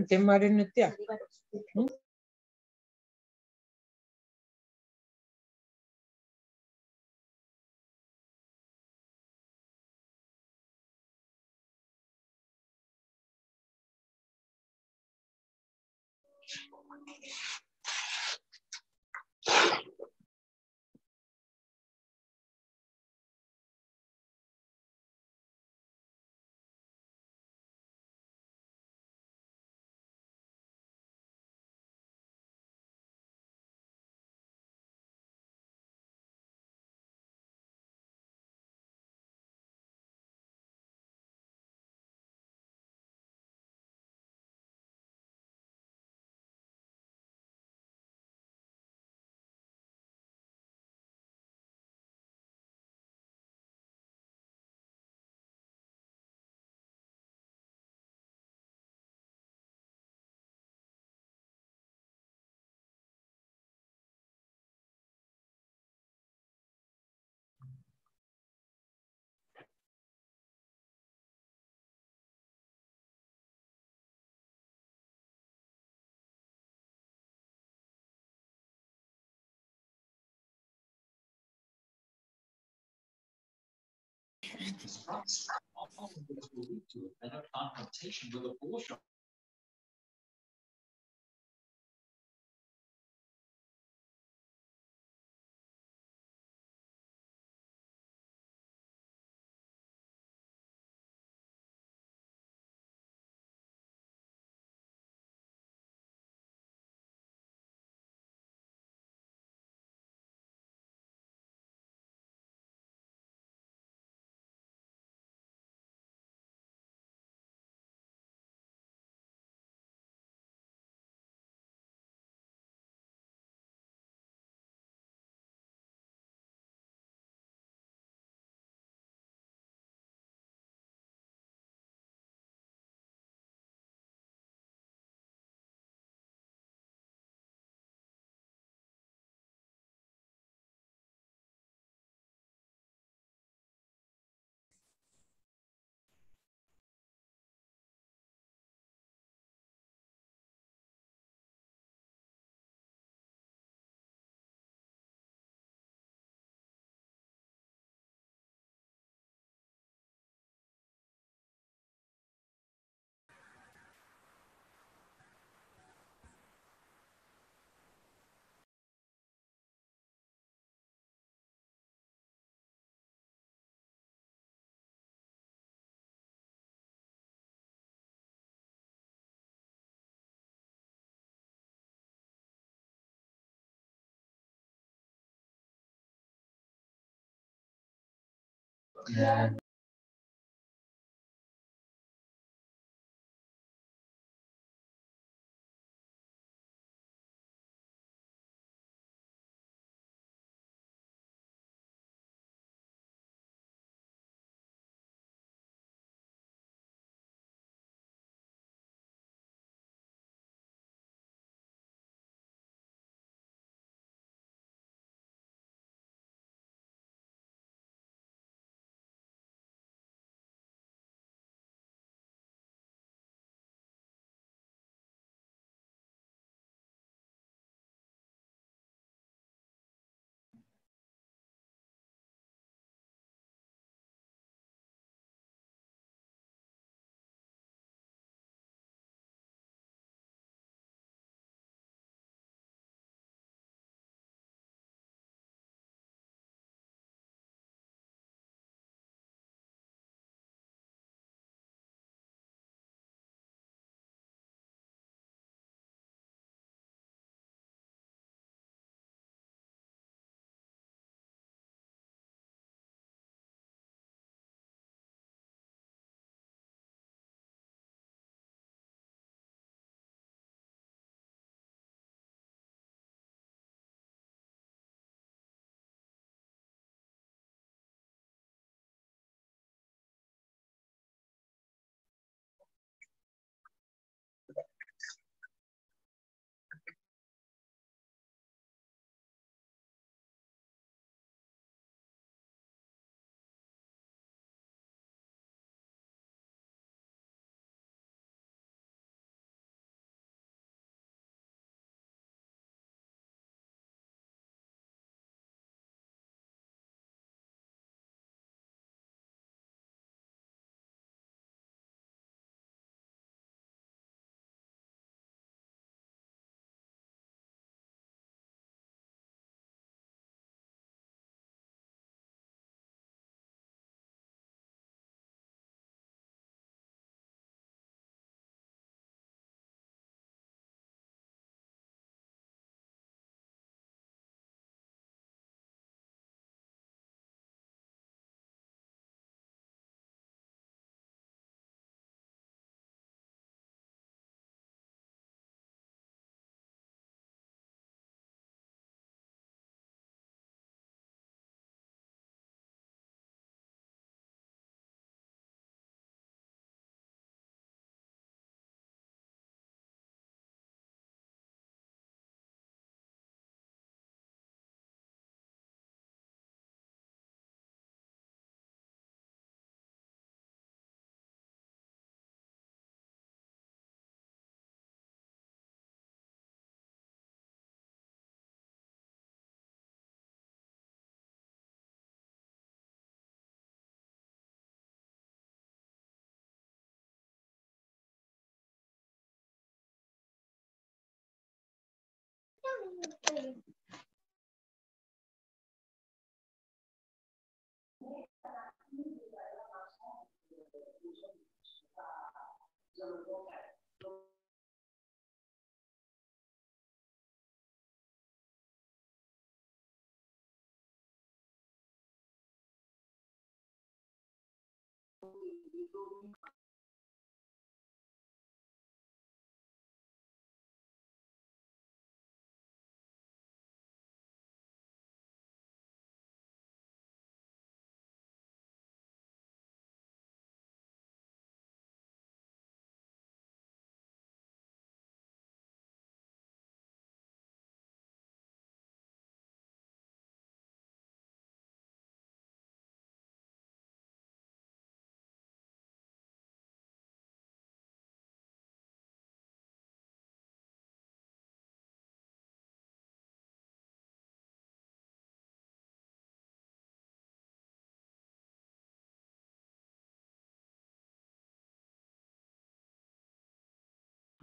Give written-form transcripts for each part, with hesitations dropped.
Temari નથી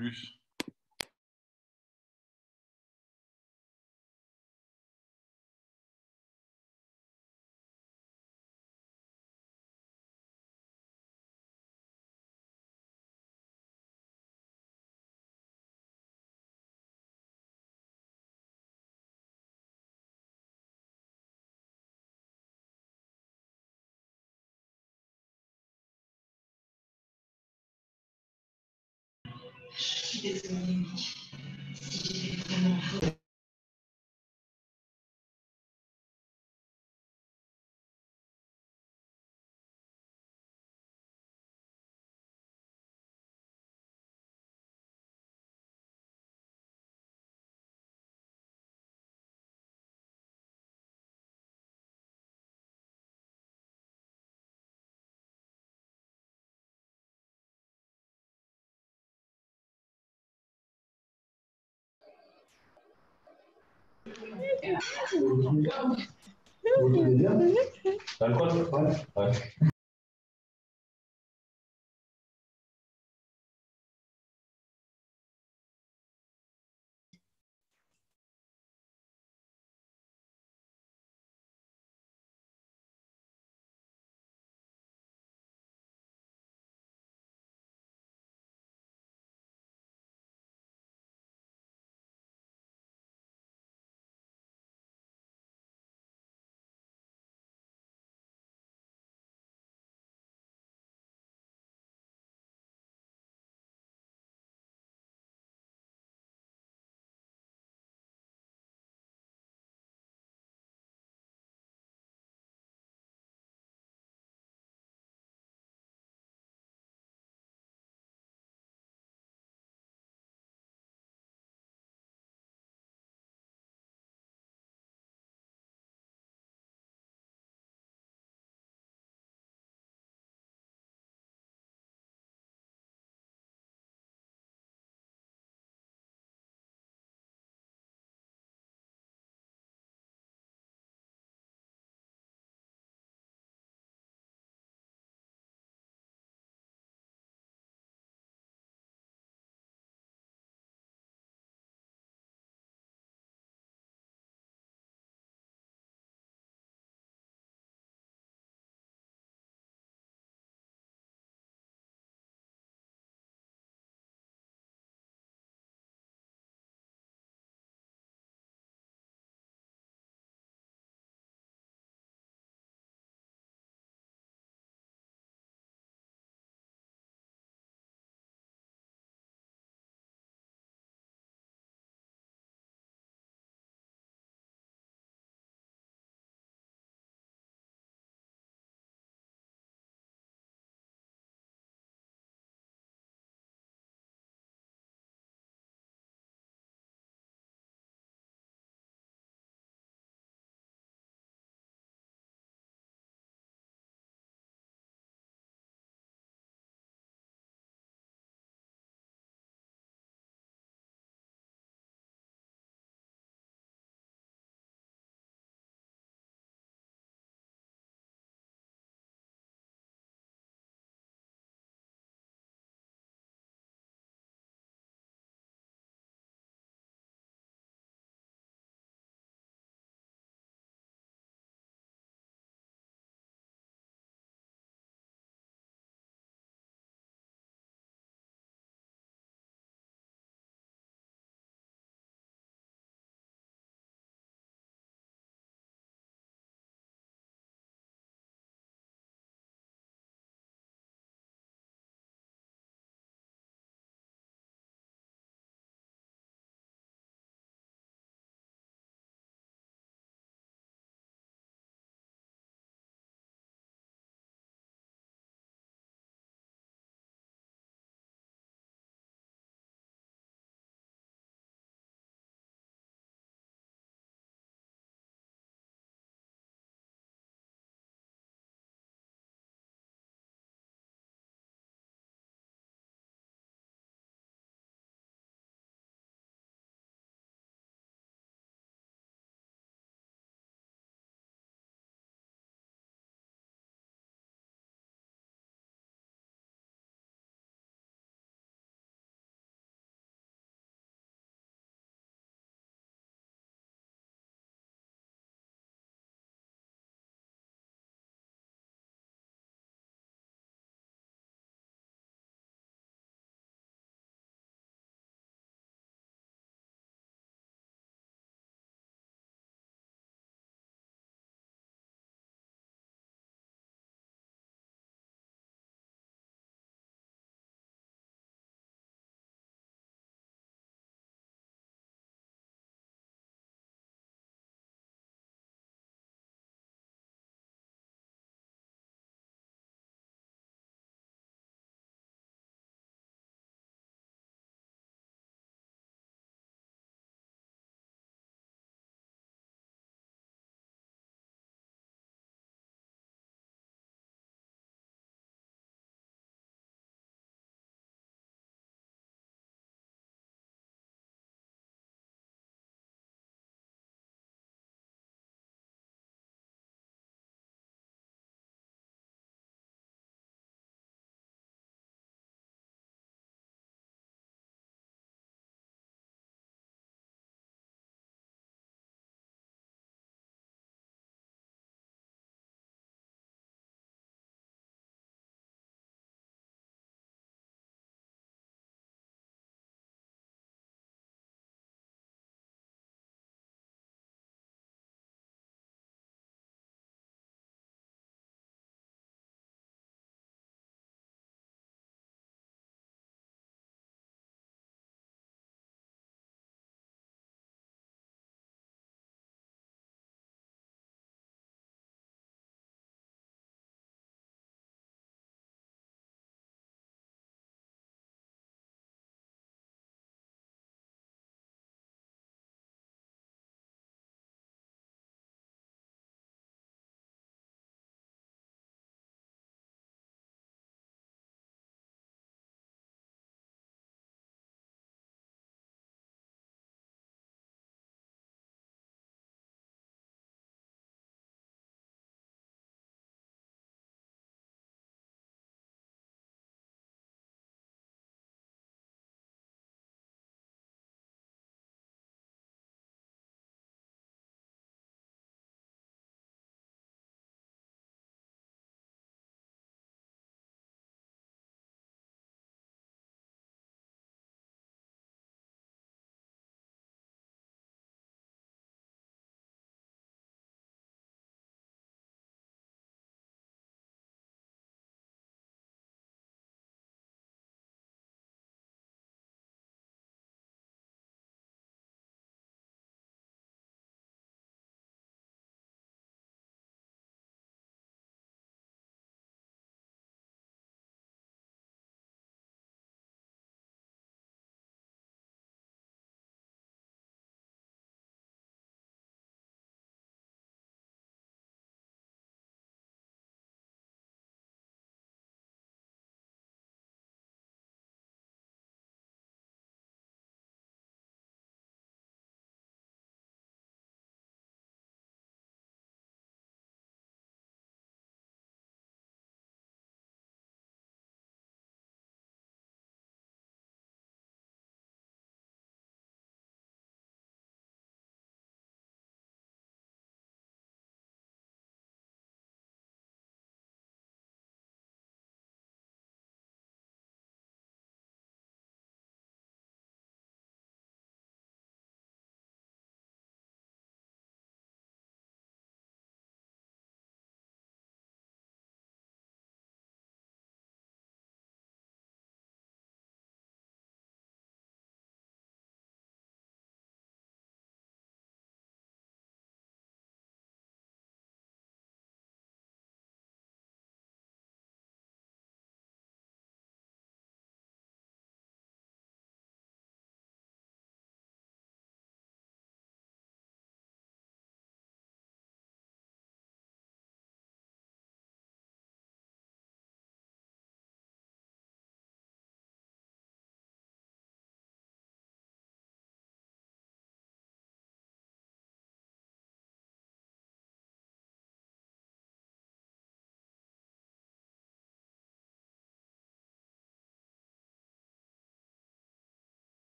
Plus. Vous voulez dire? L'alcool? Ouais. Ouais.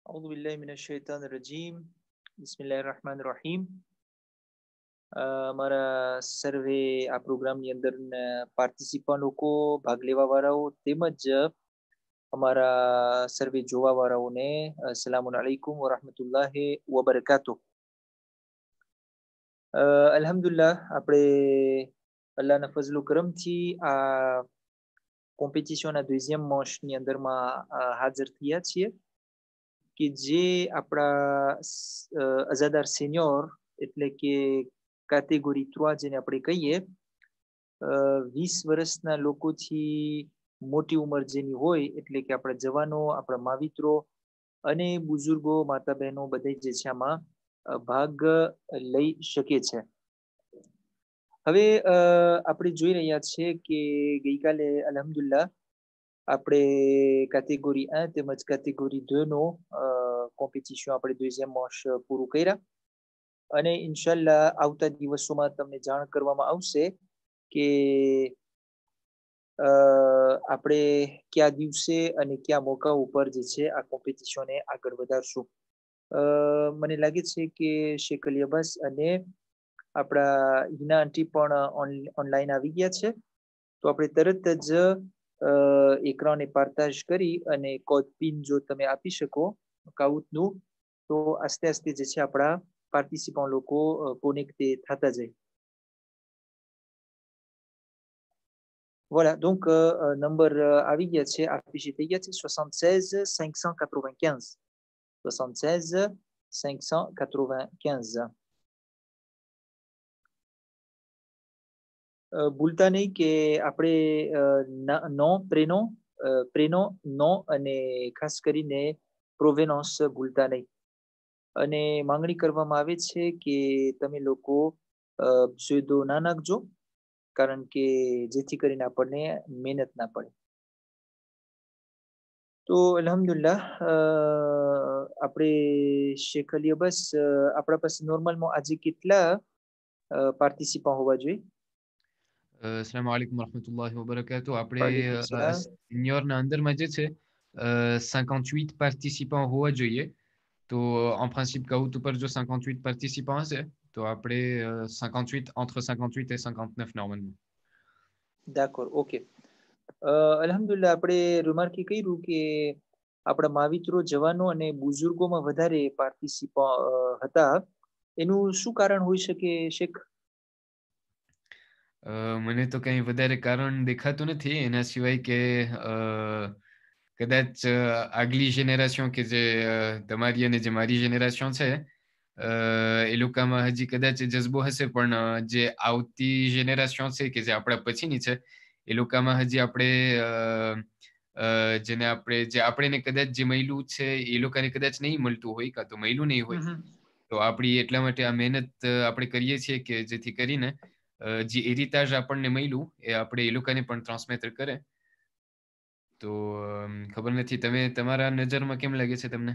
أعوذ بالله من الشيطان الرجيم بسم الله الرحمن الرحيم મારા સર્વે આ પ્રોગ્રામની અંદર પાર્ટિસિપન્ટ લોકો ભાગ લેવા વાળાઓ તેમજ અમારા સર્વે જોવા વાળાઓને અસલામુ અલૈકુમ વરહમતુલ્લાહિ વબરકાતુહ. અલ્હમ્દુલિલ્લાહ આપણે અલ્લાહના ફઝલ કરમથી આ કોમ્પિટિશનના દુઝિયમ મોશની અંદરમાં હાજર થયા છીએ કે જે આપણા અઝાદાર સિનિયોર એટલે કે કેટેગરી 3 જેને આપણે કહીએ 20 વર્ષના લોકોથી મોટી ઉંમર જેની હોય એટલે કે આપણા જવાનો આપણા માવિત્રો અને બુઝુર્ગો માતા બહેનો બધા જે છે આમાં ભાગ લઈ શકે છે. હવે આપણે જોઈ રહ્યા છીએ કે ગઈકાલે અલ્હમ્દુલિલ્લાહ આપણે કેટેગરી 1 તેમજ કેટેગરી 2 નો કોમ્પિટિશન આપણે દુઝિયમ મોશ પૂરું કર્યા અને ઇન્શાલ્લાહ આવતા દિવસોમાં તમને જાણ કરવામાં આવશે કે આપણે કયા દિવસે અને કયા મોકા ઉપર જે છે આ કોમ્પિટિશનને આગળ વધારશું. મને લાગે છે કે શેખ અલી અબ્બાસ અને આપણા હિના આંટી પણ ઓનલાઈન આવી ગયા છે, તો આપણે તરત જ એકરાને પાર્તાજ કરી અને કોડ પિન જો તમે આપી શકો કાઉટનું તો આસ્તે આસ્તે જે છે આપણા પાર્ટિસિપન્ટ લોકો કોનેક્ટે થતા જાય. Voilà, donc નંબર આવી ગયા છે, affiché થઈ ગયા છે 76 595 76 595. ભૂલતા નહીં કે આપણે નો પ્રેનો નો અને ખાસ કરીને પ્રોવેનન્સ ભૂલતા નહીં. અને માંગણી કરવામાં આવે છે કે તમે લોકો pseudo ના નાખજો કારણ કે જેથી કરીને આપણને મહેનત ના પડે. તો અલ્હમ્દુલિલ્લાહ આપણે શેખ અલી અબ્બાસ આપણા પાસે નોર્મલમાં આજે કેટલા પાર્ટિસિપન્ટ હોવા જોઈએ? Assalamu alaikum warahmatullahi wabarakatuh. આપણે સિનિયરના અંદરમાં જે છે 58 પાર્ટિસિપન્ટ હોવા જોઈએ. તો en principe કાઉટ ઉપર જો 58 પાર્ટિસિપન્ટ હશે તો આપણે 58 entre 58 et 59 normalement. D'accord, OK. અલ્હમ્દુલિલ્લાહ આપણે રિમાર્ક કર્યું કે આપણા માવિત્રો જવાનો અને બુઝુર્ગોમાં વધારે પાર્ટિસિપન્ટ હતા, એનું શું કારણ હોઈ શકે શેખ? મને તો કંઈ વધારે કારણ દેખાતું નથી એના સિવાય કે કદાચ આગલી જેનરેશન કે જે તમારી અને જે મારી જેનરેશન છે એ લોકોમાં હજી કદાચ જઝ્બો હશે, પણ જે આવતી જેનરેશન છે કે જે આપણા પછીની છે એ લોકોમાં હજી આપણે જેને આપણે કદાચ જે મળ્યું છે એ લોકોને કદાચ નહીં મળતું હોય કાં તો મળ્યું નહીં હોય, તો આપણી એટલા માટે આ મહેનત આપણે કરીએ છીએ કે જેથી કરીને જે હેરિટેજ આપણને મળ્યું એ આપણે એ લોકોને પણ ટ્રાન્સમિટ કરે. તો ખબર નથી તમારા નજરમાં કેમ લાગે છે તમને?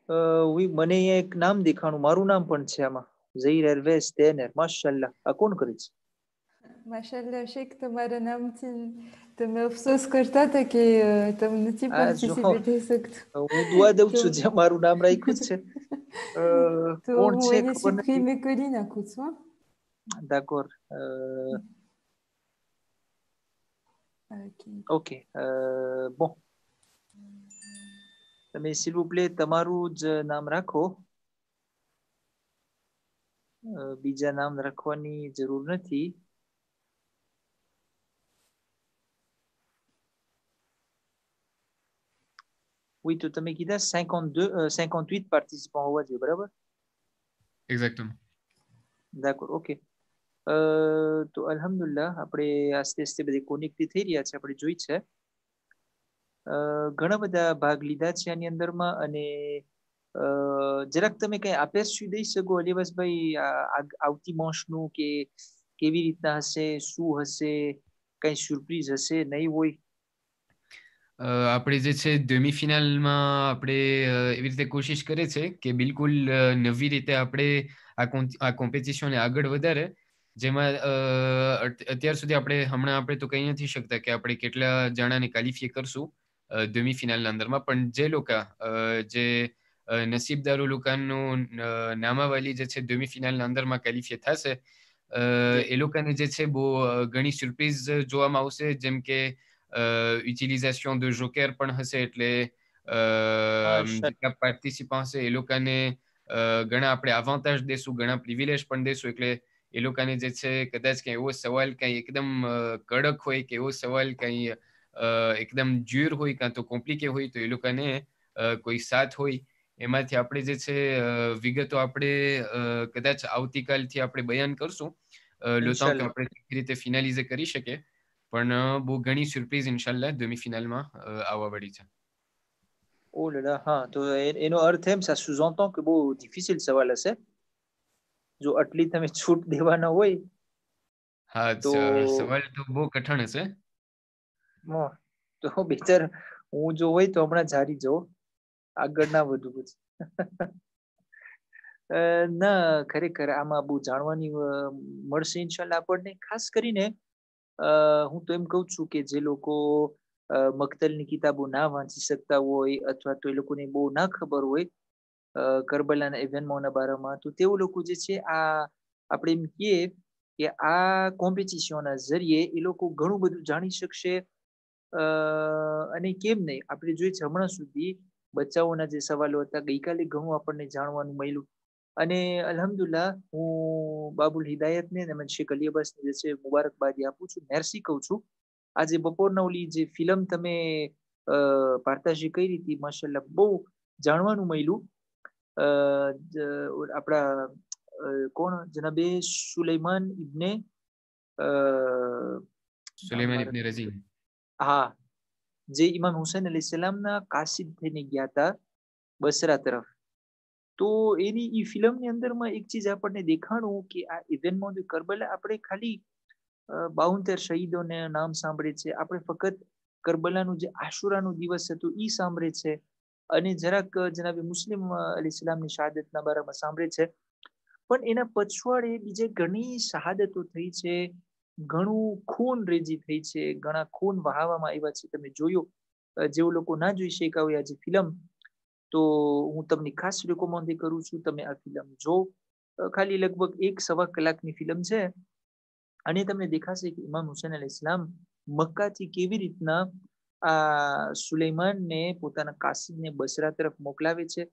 મને અહીંયા એક નામ દેખાણું, મારું નામ પણ છે આમાં, ઝહીર અરવેઝ તેનર. માશાલ્લાહ, આ કોણ કરે છે? માશાલ્લાહ શેખ, તમારા નામથી તમે અફસોસ કરતા હતા કે તમે નથી પાર્ટિસિપેટ થઈ શકતું. હું દુઆ દઉં છું જે મારું નામ રાખ્યું છે. તો કોણ હું છે એને ખબર નથી. supprime કરી નાખું છું. D'accord. OK. Bon. તમે s'il vous plaît તમારું જ નામ રાખો, બીજા નામ રાખવાની જરૂર નથી. Oui, તો તમે કીધા 58 પાર્ટિસિપન્ટ હોવા જોઈએ, બરાબર? Exactement. D'accord, OK. તો અલ્હમ્દુલિલ્લાહ આપણે આસ્તે આસ્તે બધી કોનેક્ટ થઈ રહ્યા છે, આપણે જોઈ છે. ઘણા બધા ભાગ લીધા છે આની અંદરમાં, અને જરાક તમે કઈ આપેક્ષુ દઈ શકો અલીવાસભાઈ આવતી મોશનું કે કેવી રીતના હશે, શું હશે, કઈ સરપ્રાઈઝ હશે, નહીં હોય? આપણે જે છે ડેમી ફિનાલમાં આપણે એવી રીતે કોશિશ કરે છે કે બિલકુલ નવી રીતે આપણે આ કોમ્પિટિશનને આગળ વધારે, જેમાં અત્યાર સુધી આપણે તો કહી નથી શકતા કે આપણે કેટલા જણાને ક્વોલિફાય કરશું, ડેમી-ફિનાલના અંદરમાં. પણ જે લોકો જે નસીબદારો લોકોનું નામાવલી જે છે ડેમી-ફિનાલના અંદરમાં ક્વોલિફાય થશે, એ લોકોને જે છે બહુ ઘણી સરપ્રાઈઝ જોવામાં આવશે, જેમ કે યુટિલાઇઝેશન de જોકર પણ હશે, એટલે જેટલા પાર્ટિસિપન્ટ હશે એ લોકોને ઘણા આપણે અવાંતાજ દેશું, ઘણા પ્રિવિલેજ પણ દેશું, એટલે એ લોકોને જે છે કદાચ કંઈ એવો સવાલ કંઈ એકદમ કડક હોય કે એવો સવાલ કંઈ એકદમ જ્યુર હોય કાં તો કોમ્પ્લિકે હોય, તો એ લોકોને કોઈ સાથ હોય એમાંથી આપણે જે છે વિગતો આપણે કદાચ આવતીકાલથી આપણે બયાન કરશું, લોતા કે આપણે કેવી રીતે ફિનાલિઝ કરી શકીએ. પણ બહુ ઘણી સરપ્રાઈઝ ઇન્શાલ્લાહ ડેમી-ફિનાલમાં આવવા વાળી છે. Oh là là, હા, તો એનો અર્થ એમ ça sous-entend કે બહુ ડિફિકલ્ટ સવાલ હશે જો આટલી તમે છૂટ દેવાના હોય. હા, તો સવાલ તો બહુ કઠણ હશે. તો બેચાર હું જો હોય તો હમણાં જારી જાઉં, આગળ ના વધુ પછી. ના, ખરેખર આમાં બહુ જાણવાની મળશે ઇન્શાલ્લાહ આપણને. ખાસ કરીને હું તો એમ કહું છું કે જે લોકો મક્તલની કિતાબો ના વાંચી શકતા હોય અથવા તો એ લોકોને બહુ ના ખબર હોય કરબલાના ઇવેન્ટના બારામાં, તો તેઓ લોકો જે છે આ આપણે એમ કહીએ કે આ કોમ્પિટિશનના જરીએ એ લોકો ઘણું બધું જાણી શકશે. અને કેમ નહીં, આપણે જોઈએ છે હમણાં સુધી બચ્ચાઓના જે સવાલો હતા, ગઈકાલે ઘણું આપણને જાણવાનું મળ્યું. અને અલ્હમ્દુલિલ્લાહ હું બાબુલ હિદાયતને અને શેખ અલી અબ્બાસને જે છે મુબારકબાદી આપું છું, મેર્સી કહું છું. આજે બપોરના ઓલી જે ફિલ્મ તમે પાર્તાજી કઈ રીતે, માશાલ્લાહ બહુ જાણવાનું મળ્યું. આપણા કોણ જનાબે સુલેમાન ઇબ્ને સુલેમાન ઇબ્ને રઝીન, હા, જે ઇમામ હુસૈન અલૈહિસ્સલામના કાસિદ થઈને ગયા હતા બસરા તરફ. તો એની એ ફિલ્મની અંદરમાં એક ચીજ આપણને દેખાણું કે આ ઇવેન્ટમાં કરબલા આપણે ખાલી 72 શહીદોને નામ સાંભળે છે, આપણે ફક્ત કરબલાનું જે આશુરાનું દિવસ હતું એ સાંભળે છે, અને જરાક જનાબે મુસ્લિમ અલૈહિસ્સલામની શહાદતના બારામાં સાંભળે છે. પણ એના પછવાડે બીજે ઘણી શહાદતો થઈ છે, ઘણું ખૂન રેજી થઈ છે, ઘણા ખૂન વહાવવામાં આવ્યા છે. તમે જોયો, જેઓ લોકો ના જોઈ શક્યા હોય આજે ફિલ્મ, તો હું તમને ખાસ રેકોમેન્ડ કરું છું, તમે આ ફિલ્મ જો. ખાલી લગભગ 1-1.25 કલાકની ફિલ્મ છે, અને તમને દેખાશે કે ઇમામ હુસૈન અલૈહિસ્સલામ મક્કાથી કેવી રીતના આ સુલેમાનને પોતાના કાસિદને બસરા તરફ મોકલાવે છે,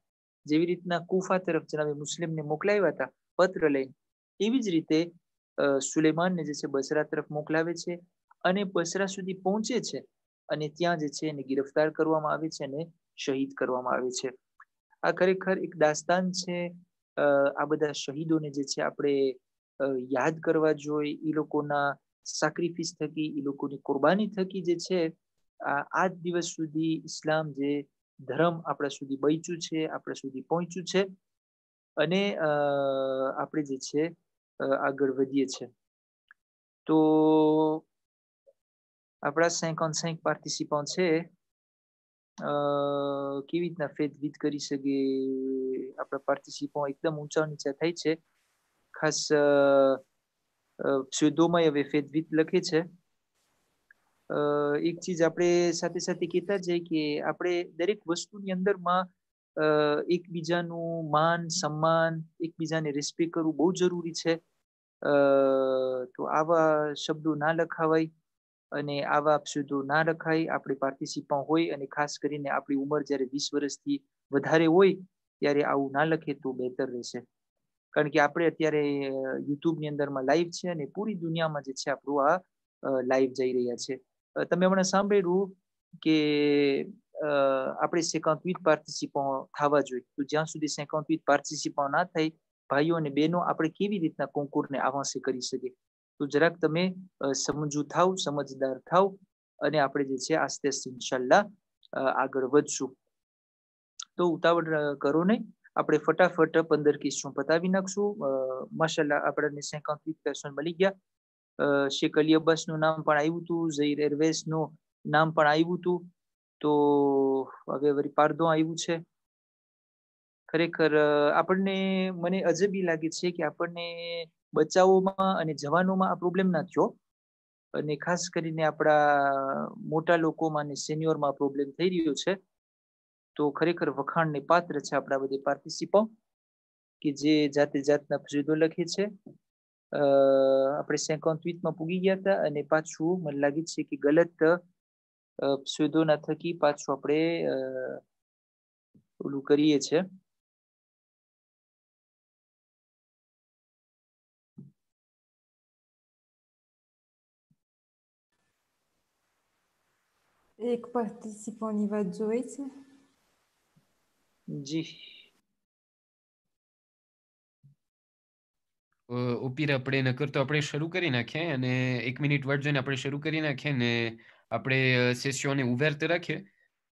જેવી રીતના કુફા તરફ જનાબે મુસ્લિમને મોકલાવ્યા હતા પત્ર લઈને, એવી જ રીતે સુલેમાનને જે છે બસરા તરફ મોકલાવે છે, અને બસરા સુધી પહોંચે છે, અને ત્યાં જે છે એને ગિરફ્તાર કરવામાં આવે છે અને શહીદ કરવામાં આવે છે. આ ખરેખર એક દાસ્તાન છે. આ બધા શહીદોને જે છે આપણે યાદ કરવા જોઈએ. એ લોકોના સેક્રિફિસ થકી, એ લોકોની કુરબાની થકી જે છે આજ દિવસ સુધી ઇસ્લામ જે ધર્મ આપણા સુધી બચ્યું છે, આપણા સુધી પહોંચ્યું છે, અને આપણે જે છે આગળ વધીએ છીએ. તો આપણા 55 પાર્ટિસિપન્ટ છે, કેવી રીતના ફેદવિદ કરી શકે, આપણા પાર્ટિસિપન્ટ એકદમ ઊંચા નીચા થાય છે. ખાસ pseudoમાં હવે ફેદવિદ લખે છે. એક ચીજ આપણે સાથે સાથે કહેતા જઈએ કે આપણે દરેક વસ્તુની અંદરમાં એકબીજાનું માન સન્માન, એકબીજાને રિસ્પેક્ટ કરવું બહુ જરૂરી છે. તો આવા શબ્દો ના લખાવાય અને આવા શબ્દો ના લખાય. આપણે પાર્ટિસિપન્ટ હોય અને ખાસ કરીને આપણી ઉંમર જ્યારે 20 વર્ષથી વધારે હોય ત્યારે આવું ના લખે તો બહેતર રહેશે. કારણ કે આપણે અત્યારે યુટ્યુબની અંદરમાં લાઈવ છે, અને પૂરી દુનિયામાં જે છે આપણું આ લાઈવ જઈ રહ્યા છે. તમે હમણાં સાંભળ્યું કે આપણે 58 પાર્ટિસિપન્ટ થવા જોઈએ. તો જ્યાં સુધી 58 પાર્ટિસિપન્ટ ના થાય, ભાઈઓ અને બહેનો, આપણે કેવી રીતના કોન્કુરને આવાંસે કરી શકીએ. તો જરાક તમે સમજુ થાવ, સમજદાર થાવ, અને આપણે જે છે આસ્તે આસ્તે ઇન્શાલ્લાહ આગળ વધશું. તો ઉતાવળ કરો નહીં, આપણે ફટાફટ 15 ક્વેશ્ચન પતાવી નાખશું. માશાલ્લાહ આપણને 58 ક્વેશ્ચન મળી ગયા. શેખ અલી અબ્બાસનું નામ પણ આવ્યું હતું, ઝહીર એરવેઝનું નામ પણ આવ્યું હતું. તો હવે વળી પારદો આવ્યું છે. ખરેખર આપણને, મને અજબી લાગે છે કે આપણને બચાવોમાં અને જવાનોમાં આ પ્રોબ્લેમ ના થયો, અને ખાસ કરીને આપણા મોટા લોકોમાં ને સિનિયરમાં પ્રોબ્લેમ થઈ રહ્યો છે. તો ખરેખર વખાણને પાત્ર છે આપણા બધી પાર્ટિસિપન્ટ કે જે જાતે જાતના પસેદો લખે છે. આપણે 58માં પૂગી ગયા હતા અને પાછું મને લાગે છે કે ગલત પસેદોના થકી પાછું આપણે ઓલું કરીએ છે. એક પાર્ટિસિપન્ટ ની વાત જોઈ છે. જી ઉપીર આપણે નકર તો આપણે શરૂ કરી નાખીએ અને 1 મિનિટ વાટ જોઈને આપણે શરૂ કરી નાખીએ ને આપણે સેશનને ઉભેરતે રાખીએ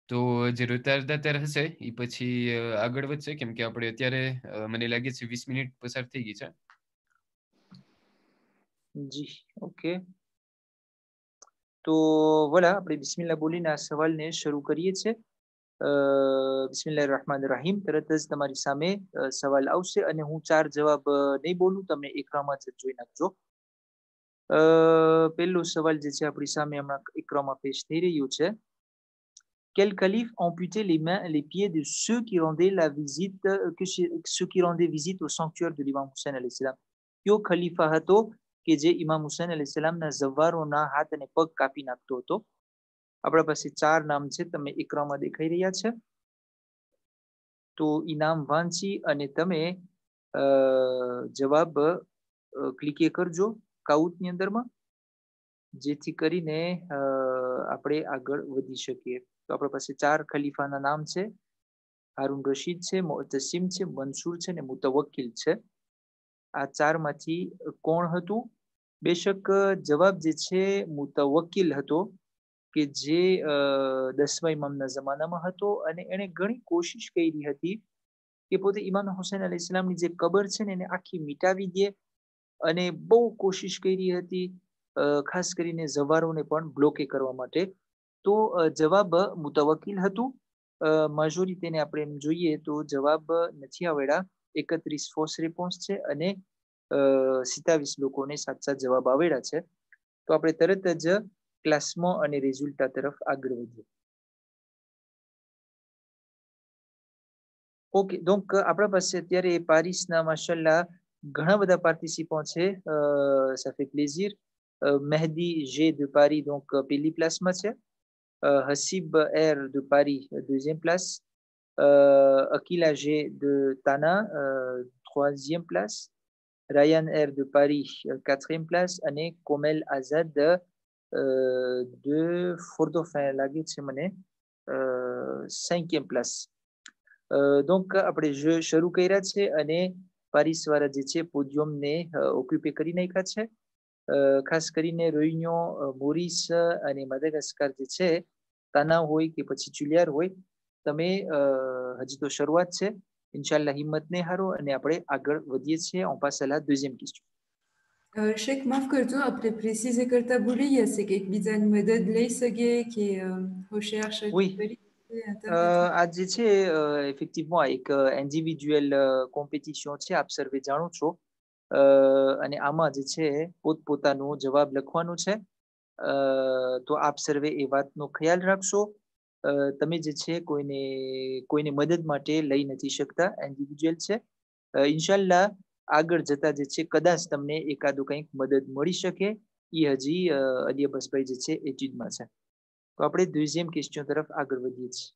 તો જે રોતારદાતર હશે એ પછી આગળ વધશે કેમ કે આપણે અત્યારે મને લાગે છે 20 મિનિટ પસાર થઈ ગઈ છે. જી ઓકે તો voilà આપણે બિસ્મિલ્લાહ બોલીને આ સવાલને શરૂ કરીએ છીએ. બિસ્મિલ્લાહિર રહેમાનિર રહીમ. તરત જ તમારી સામે સવાલ આવશે અને હું 4 જવાબ નહીં બોલું, તમે એકરામાં જ જોઈ નાખજો. પહેલો સવાલ જે છે આપણી સામે હમણાં એકરામાં પેશ થઈ રહ્યું છે. Quel calife amputait les mains et les pieds de ceux qui rendaient visite au sanctuaire de l'imam Hussein alayhi salam? કયો ખલીફા હતો કે જે ઇમામ હુસૈન અલૈહિ સલામના ઝવ્વારોના હાથ અને પગ કાપી નાખતો હતો? આપણા પાસે 4 નામ છે, તમે એકરામાં દેખાઈ રહ્યા છે. તો ઈ નામ વાંચી અને તમે જવાબ ક્લિક કરજો કાઉટની અંદરમાં, જેથી કરીને આપણે આગળ વધી શકીએ. તો આપણા પાસે 4 ખલીફાના નામ છે. હારૂન રશીદ છે, મુઅતસિમ છે, મંસૂર છે ને મુતવક્કિલ છે. આ 4 માંથી કોણ હતું? બેશક જવાબ જે છે મુતવક્કિલ હતો કે જે 10મા ઇમામના જમાનામાં હતો અને એણે ઘણી કોશિશ કરી હતી કે પોતે ઇમામ હુસૈન અલૈહિસ સલામની જે કબર છે ને એને આખી મિટાવી દે અને બહુ કોશિશ કરી હતી, ખાસ કરીને ઝવારોને પણ બ્લોકે કરવા માટે. તો જવાબ મુતવક્કિલ હતું. મેજોરિટીને આપણે એમ જોઈએ તો જવાબ નથી આવડ્યા. 31 ફોર્સ રિસ્પોન્સ છે અને 27 લોકોને સાચા જવાબ આવડ્યા છે. તો આપણે તરત જ ક્લાસમાં અને રિઝલ્ટા તરફ આગળ વધીએ. ઓકે, donc આપણા પાસે અત્યારે પારિસના માશાલ્લાહ ઘણા બધા પાર્ટિસિપન્ટ છે. ça fait plaisir. Mehdi G de Paris donc પહેલી પ્લેસમાં છે. Hasib R de Paris deuxième place. Akila G de Tana troisième place. Ryan R de Paris quatrième place અને કોમેલ આઝાદ de Fordofin લાગે છે મને cinquième place. donc આપણે શરૂ કર્યા છે અને પારિસ વાળા જે છે પોડિયમને ઓક્યુપે કરી નાખ્યા છે. ખાસ કરીને રોહિન્યો, મોરિસ અને માદાગાસ્કાર જે છે, તાના હોય કે પછી ચુલિયાર હોય, તમે હજી તો શરૂઆત છે. ઇન્શાલ્લાહ હિંમત નહીં હારો અને આપણે આગળ વધીએ છીએ. on passe à la deuxième question. Sheikh માફ કરજો, આપણે પ્રિસિઝ કરતા ભૂલી ગયા છે કે એકબીજાની મદદ લઈ શકીએ કે હોશિયાર Oui. કરી આ જે છે effectivement એક ઇન્ડિવિડ્યુઅલ કોમ્પિટિશન છે, આપ સર્વે જાણો છો. અને આમાં જે છે પોતપોતાનું જવાબ લખવાનું છે. તો આપ સર્વે એ વાતનો ખ્યાલ રાખશો. તમે જે છે કોઈને મદદ માટે લઈ નથી શકતા, ઇન્ડિવિડ્યુઅલ છે. ઇન્શાલ્લાહ આગળ જતા જે છે કદાચ તમને એકાદું કંઈક મદદ મળી શકે. એ હજી અલી અબ્બાસભાઈ જે છે એટીડમાં છે. તો આપણે deuxième question તરફ આગળ વધીએ છીએ.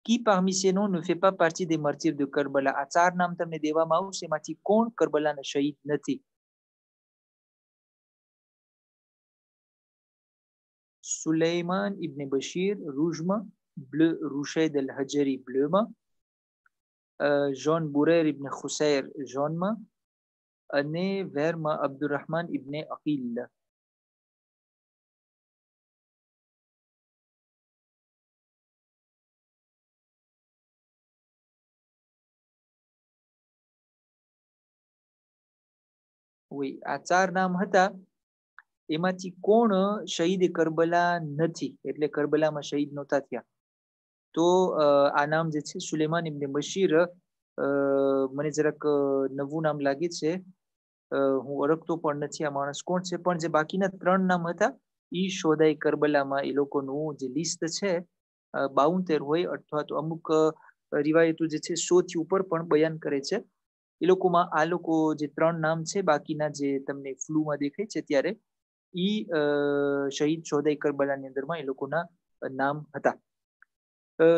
Qui parmi ces noms ne fait pas partie des martyrs de Karbala? આ 4 નામ તમને દેવામાં આવશે, એમાંથી કોણ કરબલાના શહીદ નથી? Suleyman ibn Bashir rouge-માં, bleu Rushayd al-Hajari bleu-માં, jaune Bourair ibn Khusayr jaune-માં અને vert-માં Abdurrahman ibn Aqil. Oui, આ 4 નામ હતા, એમાંથી કોણ શહીદ કરબલા નથી, એટલે કરબલામાં શહીદ નહોતા થયા? તો આ નામ જે છે સુલેમાન ઇબ્ન બશીર, મને જરાક નવું નામ લાગે છે. હું ઓળખતો પણ નથી આ માણસ કોણ છે, પણ જે બાકીના 3 નામ હતા ઈ શોધાઈ કરબલામાં એ લોકોનું જે લિસ્ટ છે 72 હોય અથવા તો અમુક રિવાયતો જે છે 100 થી ઉપર પણ બયાન કરે છે. એ લોકોમાં આ લોકો જે 3 નામ છે બાકીના જે તમને ફ્લૂમાં દેખાય છે ત્યારે ઈ શહીદ શોધાઈ કરબલાની અંદરમાં એ લોકોના નામ હતા.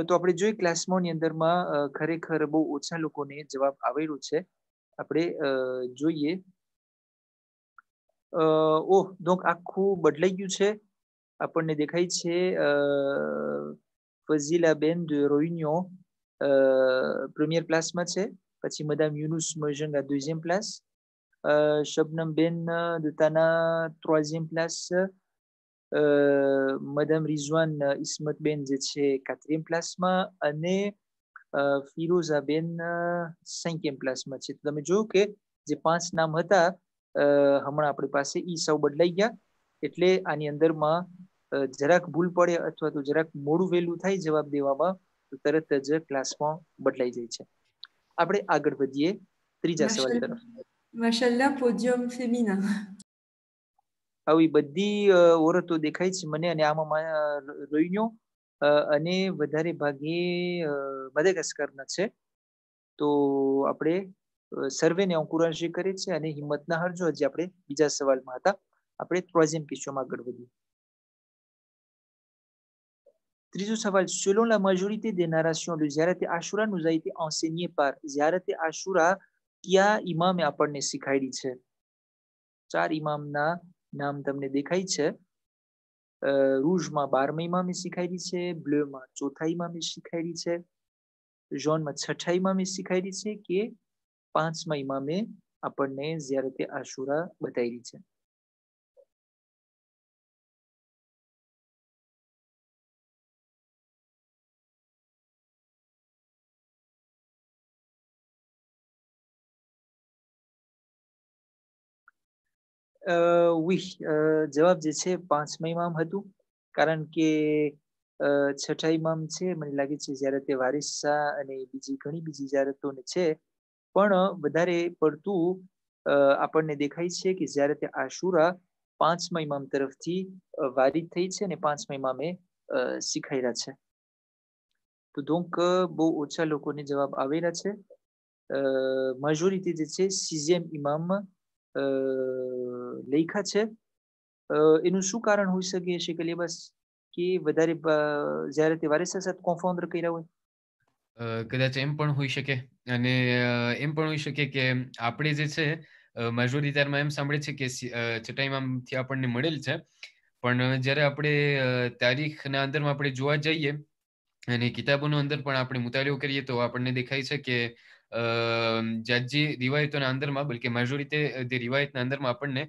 તો આપણે જોઈએ ક્લાસમાં ની અંદરમાં ખરેખર બહુ ઓછા લોકોને જવાબ આવેલું છે. આપણે જોઈએ donc આખું બદલાઈ ગયું છે. આપણને દેખાય છે ફઝીલા બેન de Réunion પ્રીમિયર પ્લાસમાં છે, પછી મદામ યુનુસ મર્જંગા દeuxième place, શબનમ બેન de Tana troisième place, મદામ Rizwan ઇસ્મત બેન જે છે 4e પ્લાસમાં અને ફિરોઝા બેન 5e પ્લાસમાં છે. તમે જોયું કે જે 5 નામ હતા હમણાં આપણી પાસે ઈ સૌ બદલાઈ ગયા. એટલે આની અંદરમાં જરાક ભૂલ પડે અથવા તો જરાક મોડું વહેલું થાય જવાબ દેવામાં તો તરત જ ક્લાસમાં બદલાઈ જાય છે. આપણે આગળ વધીએ ત્રીજા સવાલ તરફ. માશાલ્લાહ પોડિયમ ફેમિના. આવી બધી ઓરતો દેખાય છે મને અને આમાં રોઈન્યો અને વધારે ભાગે મદાગાસ્કરના છે. તો આપણે સર્વેને encourage કરે છે અને હિંમત ના હારજો. હજી આપણે બીજા સવાલમાં હતા. આપણે troisième questionમાં આગળ વધીએ. ત્રીજો સવાલ, selon la majorité des narrations de Ziyarat Ashura nous a été enseigné par Ziyarat Ashura કયા ઇમામે આપણને શીખવાડી છે? 4 ઇમામના નામ તમને દેખાય છે. રૂઝમાં 12મા ઇમામે શીખવાડી છે, બ્લુમાં 4થા ઇમામે શીખવાડી છે, જોનમાં 6થા ઇમામે શીખવાડી છે કે 5મા ઇમામે આપણને ઝિયારત આશુરા બતાવી છે? oui, જવાબ જે છે 5મા ઇમામ હતું, કારણ કે 6થા ઇમામ છે મને લાગે છે ઝિયારત વારિસ શાહ અને બીજી ઘણી બીજી ઝિયારતોને છે, પણ વધારે પડતું આપણને દેખાય છે કે ઝિયારત આશુરા 5મા ઇમામ તરફથી વારિદ થઈ છે અને 5મા ઇમામે શીખાયેલા છે. તો donc બહુ ઓછા લોકોને જવાબ આવેલા છે. મેજોરિટી જે છે 6e ઇમામ લખ્યા છે. એનું શું કારણ હોઈ શકે છે કે બસ કે વધારે જ્યારે તે વારિસ સાથે કોન્ફાઉન્ડર કર્યા હોય? કદાચ એમ પણ હોઈ શકે અને એમ પણ હોઈ શકે કે આપણે જે છે મેજોરિટારમાં એમ સાંભળે છે કે 6થા ઇમામથી આપણને મળેલ છે, પણ જ્યારે આપણે તારીખના અંદરમાં આપણે જોવા જઈએ અને કિતાબોનો અંદર પણ આપણે મુતાલિઓ કરીએ તો આપણને દેખાય છે કે જાજી રિવાયતોના અંદરમાં બલકે મેજોરિટી જે રિવાયતના અંદરમાં આપણને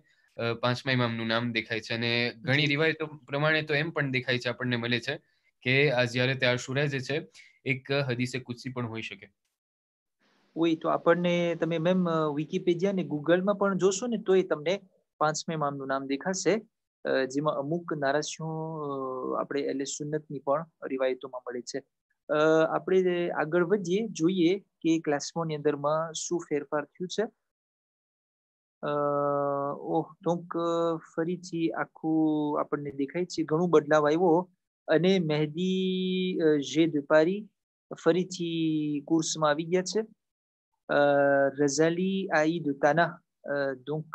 5મા ઇમામનું નામ દેખાય છે અને ઘણી રિવાયતો પ્રમાણે તો એમ પણ દેખાય છે આપણને મળે છે કે આ ઝિયારત આશુરા જે છે એક હદીસે કુદસી પણ હોઈ શકે. ઓય તો આપણને તમે મેમ વિકિપીડિયા ને ગૂગલમાં પણ જોશો ને તોય તમને 5મા ઇમામનું નામ દેખાશે, જેમાં અમુક નારાશો આપણે એલે સુન્નતની પણ રિવાયતોમાં મળે છે. આપણે આગળ વધીએ, જોઈએ કે ક્લાસની અંદરમાં શું ફેરફાર થયું છે. donc ફરીથી આખું આપણને દેખાય છે ઘણું બદલાવ આવ્યો અને મહેદી જે દુપારી ફરીથી કોર્સમાં આવી ગયા છે. રઝાલી આઈ de Tana donc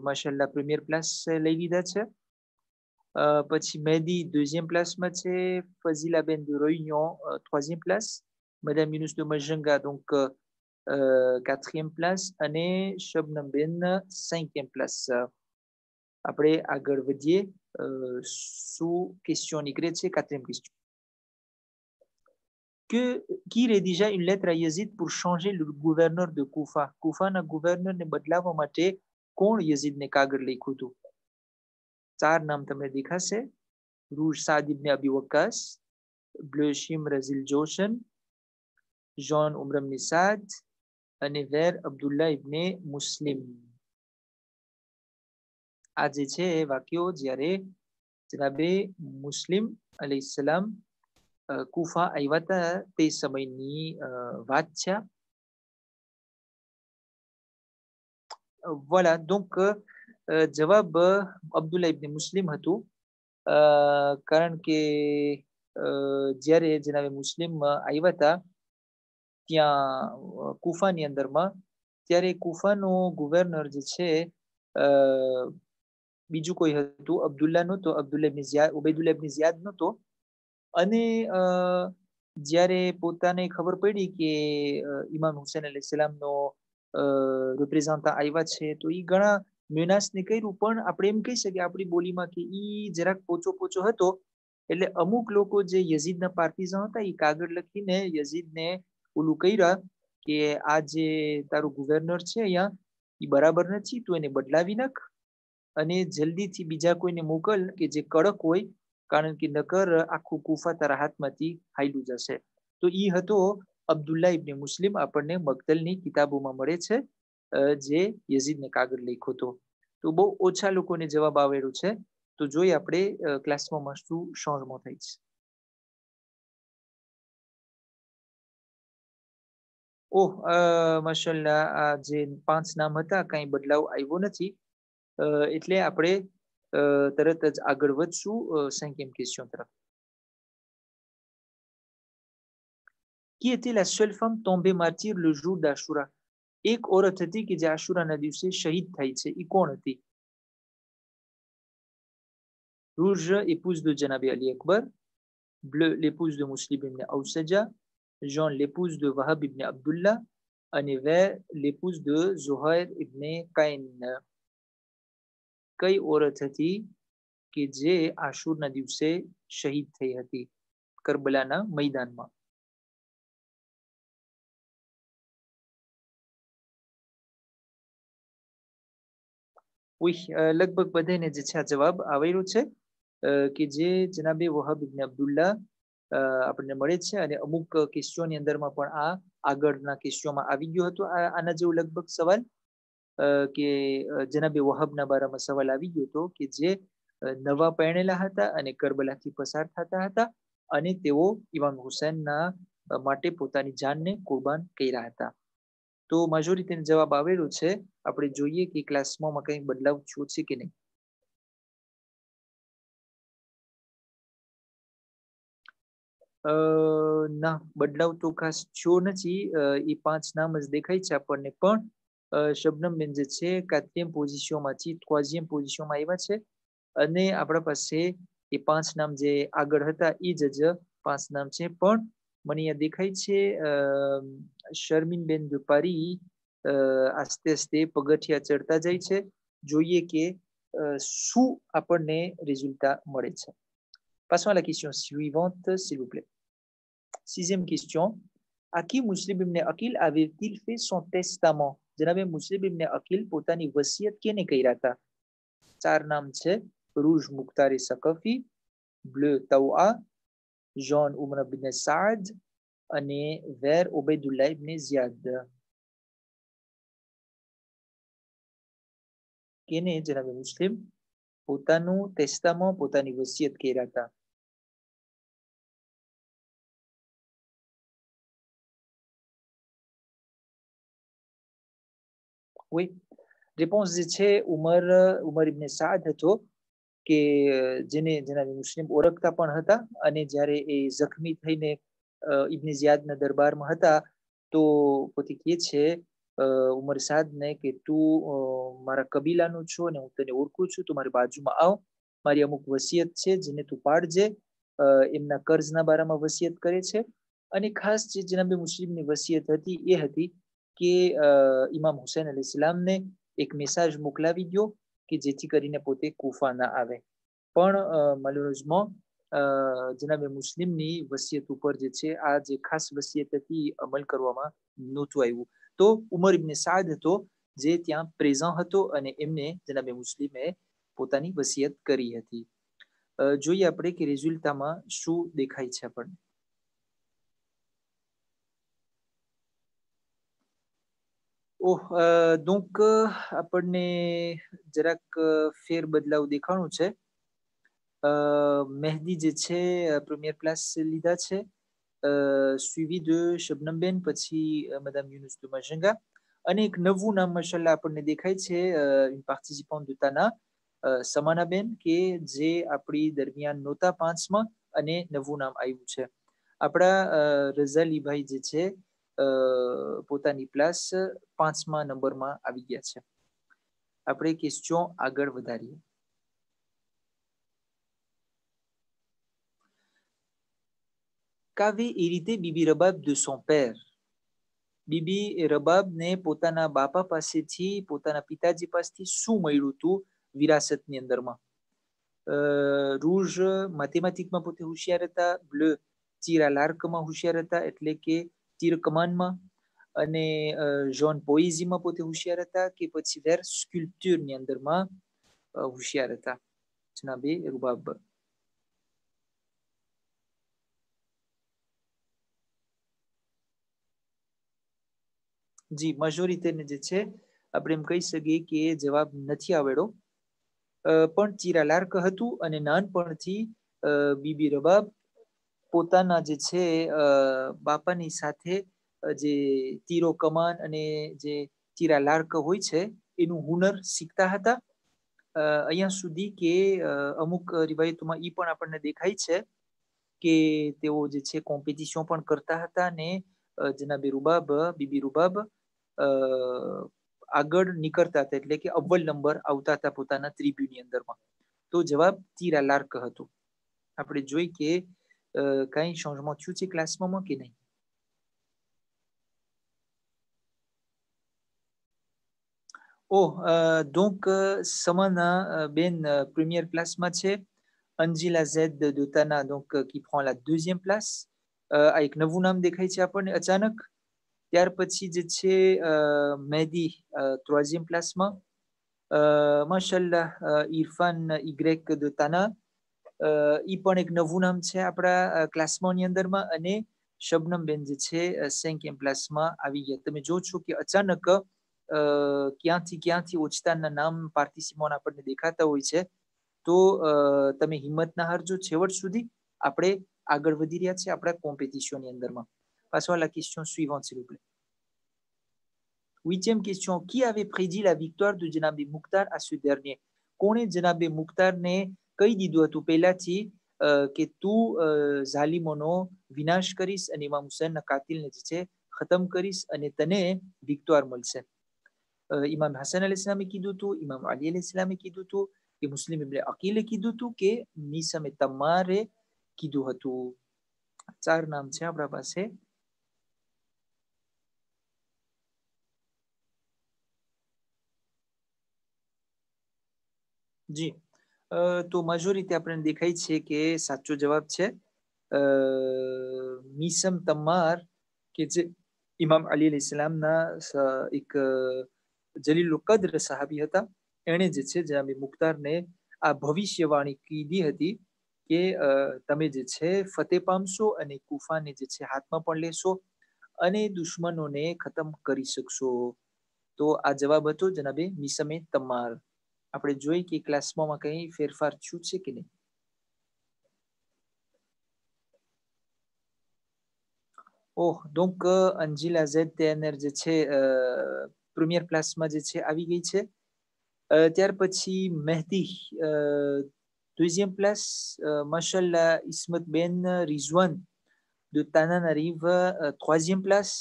માશાલ્લાહ પ્રીમિયર પ્લેસ લઈ લીધા છે. પછી મહેદી 2e પ્લેસમાં છે, ફઝીલા બેન de Réunion 3e place, madame Yunus de Majanga donc 4e place અને શબનમ બેન 5e place. આપણે આગળ વધીએ. શું question નીકળે છે? 4e question. Qui rédigea une lettre à Yazid pour changer le gouverneur de Koufa? Koufaના ગવર્નરને બદલાવવા માટે કોણ યઝીદને કાગળ લખ્યું હતું? 4 નામ તમને દેખાશે. રૂઝ સાદ ઇબ્ન અબી વક્કાસ, બ્લુ શિમ્ર ઝિલ જોશન, જોન ઉમર ઇબ્ન સાદ અને વેર અબ્દુલ્લા ઇબ્ન મુસ્લિમ. આ જે છે વાક્યો જ્યારે જનાબે મુસ્લિમ અલૈહિસ્સલામ કુફા આવ્યા હતા તે સમયની વાત છે. voilà, donc જવાબ અબ્દુલ્લા ઇબ્ન મુસ્લિમ હતું, કારણ કે જ્યારે જનાબે મુસ્લિમ આવ્યા હતા ત્યાં કુફાની અંદરમાં, ત્યારે કુફાનો ગુવર્નર જે છે બીજું કોઈ હતું, અબ્દુલ્લા નહોતો, અબ્દુલ્લા ઇબ્ન ઝિયાદ, ઉબૈદુલ્લા ઇબ્ન ઝિયાદ નહોતો. અને જ્યારે પોતાને ખબર પડી કે ઇમામ હુસૈન અલૈહિસ્સલામનો રિપ્રેઝન્ટા આવ્યા છે, તો એ ઘણા મેનાસને કર્યું, પણ આપણે એમ કહી શકીએ આપણી બોલીમાં કે એ જરાક પોચો પોચો હતો. એટલે અમુક લોકો જે યઝીદના પાર્ટીઝન હતા એ કાગળ લખીને યઝીદને ઓલું કર્યા કે આ જે તારું ગુવર્નર છે અહીંયા એ બરાબર નથી, તું એને બદલાવી નાખ અને જલ્દીથી બીજા કોઈને મોકલ કે જે કડક હોય, કારણ કે નકર આખું કુફા તારા હાથમાંથી હાલ્યું જશે. તો એ હતો અબ્દુલ્લા ઇબ્ન મુસ્લિમ, આપણને મક્તલની કિતાબોમાં મળે છે, જે યઝીદને કાગળ લખ્યો હતો. તો બહુ ઓછા લોકોને જવાબ આવેલો છે. તો જોઈએ આપણે ક્લાસમાં શું શોર્ટમાં થાય છે. ઓહ, માશાલ્લાહ, આ જે 5 નામ હતા કઈ બદલાવ આવ્યો નથી, એટલે આપણે તરત જ આગળ વધશું 5e question તરફ. Qui était la seule femme tombée martyre le jour d'Ashura? એક औरत હતી કે જે આશુરાના દિવસે શહીદ થઈ છે, એ કોણ હતી? Rouge, épouse de Janabi Ali Akbar. Bleu, l'épouse de Muslim ibn Awsaja. Jaune, l'épouse de Wahab ibn Abdullah. Et vert, l'épouse de Zuhair ibn Qayn. કઈ औरत હતી કે જે આશુરના દિવસે શહીદ થઈ હતી કરબલાના मैदाનમાં? Oui, લગભગ બધાને જે છે આ જવાબ આવેલો છે કે જે જનાબે વહાબ ઇબ્ન અબ્દુલ્લા આપણને મળે છે, અને અમુક કેસોની અંદરમાં પણ આ આગળના કેસોમાં આવી ગયો હતો આના જેવું લગભગ સવાલ, કે જનાબે વહાબના બારામાં સવાલ આવી ગયો હતો કે જે નવા પરણેલા હતા અને કરબલાથી પસાર થતા હતા, અને તેઓ ઇમામ હુસૈનના માટે પોતાની જાનને કુરબાન કર્યા હતા. તો મેજોરિટીનો જવાબ આવેલો છે. આપણે જોઈએ કે ક્લાસમાં કંઈ બદલાવ થયો છે કે નહીં. ના, બદલાવ તો ખાસ થયો નથી. એ 5 નામ જ દેખાય છે આપણને, પણ શબનમબેન જે છે 4th પોઝિશનમાંથી 3rd પોઝિશનમાં આવ્યા છે, અને આપણા પાસે એ 5 નામ જે આગળ હતા એ જ 5 નામ છે. પણ મને અહીંયા દેખાય છે શર્મિનબેન દુપારી આસ્તે આસ્તે પગથિયા ચડતા જાય છે. જોઈએ કે શું આપણને રિઝલ્ટ મળે છે. Passons à la question suivante, s'il vous plaît. 6e question. À qui Muslim ibn Aqil avait-il fait son testament? જનાબે મુસ્લિમ ઇબ્ન અકીલ પોતાની વસિયત કેને કર્યા હતા? 4 નામ છે. રૂજ મુખ્તાર સકફી, બ્લુ તૌઆ, jaune ઉમર ઇબ્ન સાદ, અને વેર ઉબૈદુલ્લાહ ઇબ્ન ઝિયાદ. કેને જનાબે મુસ્લિમ પોતાનું ટેસ્ટામો, પોતાની વસિયત કર્યા હતા? Oui, réponse જે છે ઉમર ઇબ્ન સાદ હતો, કે જેને જનાબે મુસ્લિમ ઓળખતા પણ હતા, અને જ્યારે એ જખમી થઈને ઇબ્ન ઝિયાદના દરબારમાં હતા તો પોતે કહે છે ઉમર સાદને કે તું મારા કબીલાનો છો અને હું તને ઓળખું છું, તું મારી બાજુમાં આવ, મારી અમુક વસિયત છે જેને તું પાડજે. એમના કર્જના બારામાં વસિયત કરે છે, અને ખાસ જે જનાબે મુસ્લિમની વસિયત હતી એ હતી કે ઇમામ હુસૈન અલૈહિસ્સલામને એક મેસેજ મોકલાવી દો કે જેથી કરીને પોતે કુફા ના આવે. પણ malheureusement જનાબે મુસ્લિમની વસિયત ઉપર જે છે આ જે ખાસ વસિયત હતી અમલ કરવામાં નહોતું આવ્યું. તો ઉમર ઇબ્ન સાદ હતો જે ત્યાં પ્રેઝન્ટ હતો, અને એમને જનાબે મુસ્લિમે પોતાની વસિયત કરી હતી. જોઈએ આપણે કે રિઝલ્ટમાં શું દેખાય છે આપણને. donc આપણને જરાક ફેર બદલાવ દેખાણું છે. મહેદી જે છે પ્રીમિયર પ્લેસ લીધા છે, suivi de શબનમબેન, પછી madame Yunus de Majenga, અને એક નવું નામ માશાલ્લાહ આપણને દેખાય છે une participante de Tana સમાનાબેન કે જે આપણી દરમિયાન નહોતા 5માં અને નવું નામ આવ્યું છે આપણા રઝાલીભાઈ જે છે પોતાની પ્લાસ 5મા નંબરમાં આવી ગયા છે આપણે ક્વેશ્ચન આગળ વધારીએ qu'avait hérité Bibi Rabab de son père બીબી રબાબને પોતાના બાપા પાસેથી પોતાના પિતાજી પાસેથી શું મળ્યું હતું વિરાસતની અંદરમાં રૂઝ મેથેમેટિકમાં પોતે હોશિયાર હતા બ્લુ તીર à l'arcમાં હોશિયાર હતા એટલે કે તીર કમાનમાં અને જોન પોએઝીમાં પોતે હોશિયાર હતા કે પછી વેર સ્કલ્પ્ચરની અંદરમાં હોશિયાર હતા જનાબે રૂબાબ જી મેજોરિટીને જે છે આપણે એમ કહી શકીએ કે જવાબ નથી આવડ્યો પણ ચિરાલાર્ક હતું અને નાનપણથી બીબી રબાબ પોતાના જે છે બાપાની સાથે જે તીરો કમાન અને જે ચિરાલાર્ક હોય છે એનું હુનર શીખતા હતા અહીંયા સુધી કે અમુક રિવાયતોમાં એ પણ આપણને દેખાય છે કે તેઓ જે છે કોમ્પિટિશન પણ કરતા હતા ને જનાબે રૂબાબ બીબી રૂબાબ આગળ નીકળતા હતા એટલે કે અવ્વલ નંબર આવતા હતા પોતાના ત્રિભુની અંદરમાં તો જવાબ તીરાલાર્ક હતો આપણે જોઈ કે કઈ ચેન્જમેન્ટ થયું છે ક્લાસમાં કે નહીં donc Samana Ben première place match Angela Z de Tana donc qui prend la deuxième place avec નવું નામ દેખાય છે આપણને અચાનક ત્યાર પછી જે છે મેહદી troisième placement માશાલ્લાહ Irfan Y de Tana ઈ પણ એક નવું નામ છે આપણા ક્લાસમાંની અંદરમાં અને શબનમ બેન જે છે 5th પ્લાસમાં આવી ગયા તમે જો છો કે અચાનક ક્યાંથી ઓચતાના નામ પાર્ટિસિપન્ટ આપણને દેખાતા હોય છે તો તમે હિંમત ના હારજો છેવટ સુધી આપણે આગળ વધી રહ્યા છે આપણા કોમ્પિટિશનની અંદરમાં passons à la question suivante s'il vous plaît 8e question qui avait prédit la victoire de Janabe Mukhtar à ce dernier કોણે જનાબે મુખ્તારને કહી દીધું હતું પહેલાથી કે તું ઝાલિમોનો વિનાશ કરીશ અને ઇમામ હુસૈનના કાતિલને જે છે ખતમ કરીશ અને તને વિક્ટોર મળશે ઇમામ હસન અલૈહિસ્સલામે કીધું હતું ઇમામ અલી અલૈહિસ્સલામે કીધું હતું કે મુસ્લિમ ઇબ્ન અકીલે કીધું હતું કે મીસમે તમારે કીધું હતું 4 નામ છે આપણા પાસે જી તો મેજોરિટી આપણને દેખાય છે કે સાચો જવાબ છે મીસમ તમાર કે જે ઇમામ અલી અલૈહિસ્સલામના એક જલીલ કદ્ર સહાબી હતા એણે જે છે જનાબે મુખ્તારને આ ભવિષ્યવાણી કીધી હતી કે તમે જે છે ફતેહ પામશો અને કુફાને જે છે હાથમાં પણ લેશો અને દુશ્મનોને ખતમ કરી શકશો તો આ જવાબ હતો જનાબે મીસમે તમાર આપણે જોઈ કે ક્લાસમાં કઈ ફેરફાર થયું છે કે નહીં donc અંજિલા Z TNR જે છે પ્રીમિયર ક્લાસમાં જે છે આવી ગઈ છે ત્યાર પછી Mehdi deuxième place mashallah Ismat Ben Rizwan de Tananarive 3e place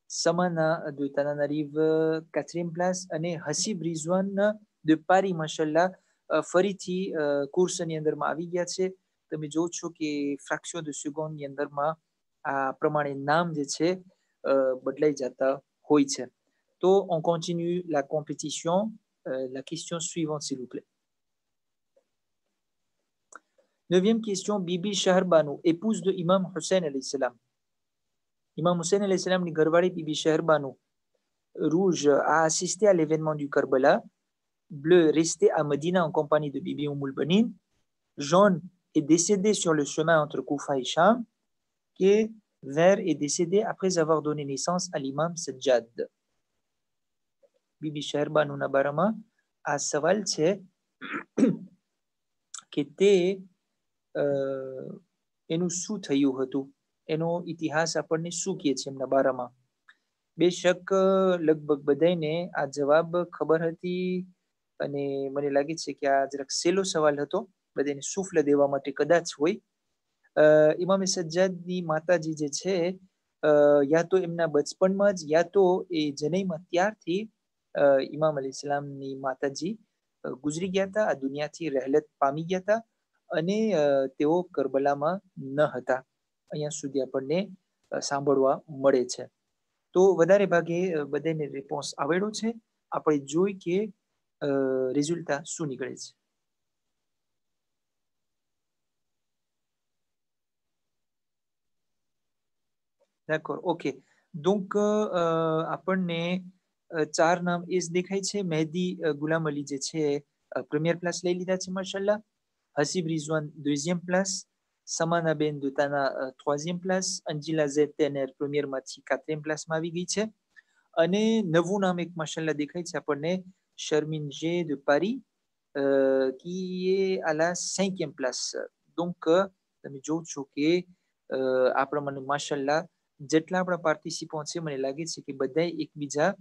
Samana de Tananarive 4e place અને Haseeb Rizwan de Paris mashallah ફરીથી કોર્સની અંદરમાં આવી ગયા છે તમે જો છો કે ફ્રેક્શન de seconde ની અંદરમાં આ પ્રમાણે નામ જે છે બદલાઈ જતા હોય છે તો on continue la compétition la question suivante s'il vous plaît 9e question Bibi Shahrbanu épouse de Imam Hussein alayhi salam Imam Hussein alayhi salam ની ઘરવાળી Bibi Shahrbanu Rouge a assisté à l'événement du Karbala Bleu resté à Medina en compagnie de Bibi Banin. Jaune est décédé sur le chemin entre Koufa et Cham. Et Vert est décédé après avoir donné naissance à l'imam Sajjad. Bibi Shahrbanu Nabarama a saval છે કે તે એનું શું થયું હતું એનો ઇતિહાસ આપણને શું કહે છે એમના બારામાં બેશક લગભગ બધાને આ જવાબ ખબર હતી અને મને લાગે છે કે આ જરાક સહેલો સવાલ હતો, બધાને સુફલ દેવા માટે કદાચ હોય. ઇમામે સજ્જાદની માતાજી જે છે યા તો એમના બચપણમાં જ યા તો એ જનઈમાં ત્યારથી ઇમામ અલીસલામની માતાજી ગુજરી ગયા હતા, આ દુનિયાથી રહેલત પામી ગયા હતા અને તેઓ કરબલામાં ન હતા. અહીંયા સુધી આપણને સાંભળવા મળે છે. તો વધારે ભાગે બધાને રિસ્પોન્સ આવેલો છે. આપણે જોઈ કે રિઝલ્ટ શું નીકળે છે. D'accord, ok. Donc આપણને 4 નામ એ જ દેખાય છે. મહેદી ગુલામ અલી જે છે પ્રીમિયર પ્લેસ લઈ લીધા છે માશાલ્લાહ. હસીબ રિઝવાન દુઝિયમ પ્લેસ, સમાના બેન દુતાના troisième place, અંજિલા ઝેડ તેનર પ્રીમિયરમાંથી 4e પ્લેસમાં આવી ગઈ છે. અને નવું નામ એક માશાલ્લાહ દેખાય છે આપણને, શર્મિન જે de Paris qui est à la 5e place. Donc તમે જોવ છો કે આ પ્રમાણે માશાલ્લાહ જેટલા આપણા પાર્ટિસિપન્ટ છે મને લાગે છે કે બધા એકબીજા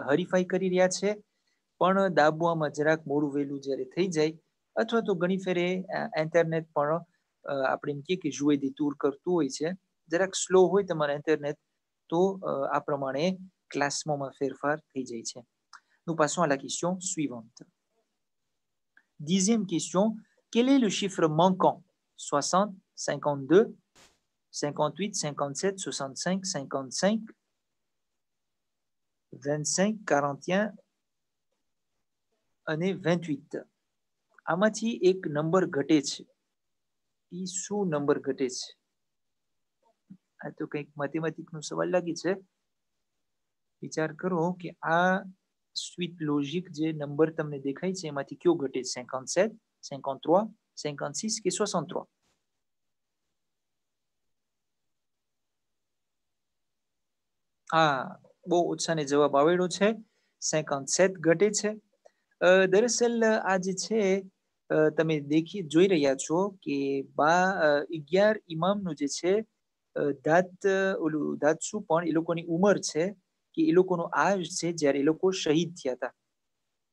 હરીફાઈ કરી રહ્યા છે, પણ દાબવામાં જરાક મોડું વહેલું જ્યારે થઈ જાય અથવા તો ઘણી ફેરે ઇન્ટરનેટ પણ આપણે એમ કહીએ કે જુએ દી ટૂર કરતું હોય છે, જરાક સ્લો હોય તમારા ઇન્ટરનેટ તો આ પ્રમાણે ક્લાસમાં ફેરફાર થઈ જાય છે. Nous passons à la question suivante. 10e question. Quel est le chiffre manquant? 60, 52, 58, 57, 65, 55, 25, 41 અને 28. આમાંથી એક નંબર ઘટે છે. એ શું નંબર ઘટે છે? આ તો કંઈક મેથેમેટિક્સનો સવાલ લાગે છે. વિચાર કરો કે આ સ્વીટ લોજિક જે નંબર તમને દેખાય છે એમાંથી કયો ઘટે છે? 57, 53, 56 કે 63? હા, બહુ ઓછાને જવાબ આવેલો છે. 57 ઘટે છે. દરઅસલ આ જે છે તમે જોઈ રહ્યા છો કે 11 ઇમામનું જે છે દાદ શું પણ એ લોકોની ઉંમર છે કે એ લોકોનો આજ છે જ્યારે એ લોકો શહીદ થયા હતા.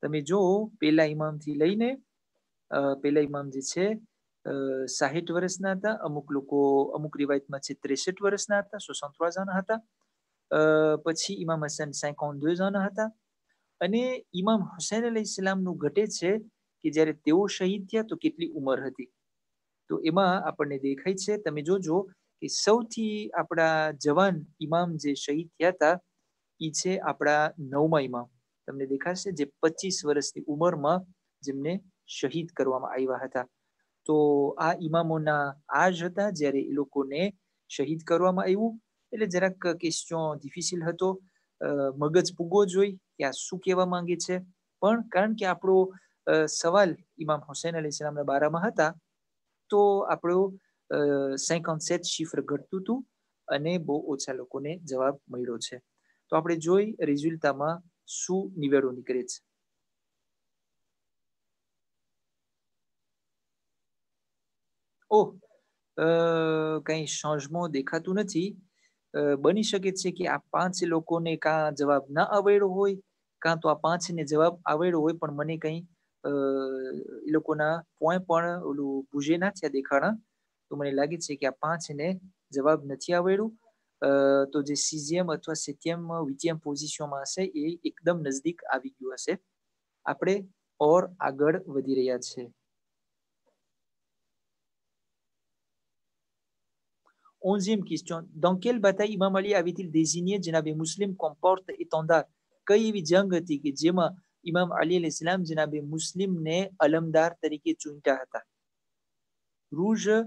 તમે જો પેલા ઇમામથી લઈને પેલા ઇમામ જે છે 60 વર્ષના હતા, અમુક રિવાયતમાં છે 63 વર્ષના હતા, 63 જણા હતા. પછી ઇમામ હસન 52 જણા હતા અને ઇમામ હુસૈન અલૈહિસ્સલામનું ઘટે છે કે જ્યારે તેઓ શહીદ થયા તો કેટલી ઉંમર હતી. તો એમાં આપણને દેખાય છે, તમે જોજો કે સૌથી આપણા જવાન ઇમામ જે શહીદ થયા હતા એ છે આપણા 9મા ઇમામ. તમને દેખાશે જે 25 વર્ષની ઉંમરમાં જેમને શહીદ કરવામાં આવ્યા હતા. તો આ ઇમામોના આજ હતા જ્યારે એ લોકોને શહીદ કરવામાં આવ્યું. એટલે જરાક ક્વેશ્ચન ડિફિસિલ હતો, મગજ પૂગવો જોઈએ કે આ શું કહેવા માંગે છે. પણ કારણ કે આપણો સવાલ ઇમામ હુસૈન અલૈહિસ્સલામના બારામાં હતા તો આપણો 57 શિફ્ર ઘટતું હતું અને બહુ ઓછા લોકોને જવાબ મળ્યો છે. તો આપણે જોઈ રિઝલ્ટમાં શું નિવેડો નીકળે છે. કંઈ ચેન્જમેન્ટ દેખાતું નથી. બની શકે છે કે આ 5 લોકોને કાં જવાબ ના આવડ્યો હોય કાં તો આ 5ને જવાબ આવડ્યો હોય, પણ મને કંઈ એ લોકોના પોઈન્ટ પણ ઓલું ભૂજે ના થયા દેખાણા. તો મને લાગે છે કે આ 5ને જવાબ નથી આવડ્યું. તો જે 6e અથવા 7e 8e પોઝિશનમાં હશે એ એકદમ નજદીક આવી ગયું હશે. આપણે ઓર આગળ વધી રહ્યા છે. 11e question. Dans quelle bataille Imam Ali avait-il désigné Janabe Muslim comme porte-étendard? કઈ એવી જંગ હતી કે જેમાં ઇમામ અલી અલૈહિસ્સલામ જનાબે મુસ્લિમને અલમદાર તરીકે ચૂંટ્યા હતા? rouge,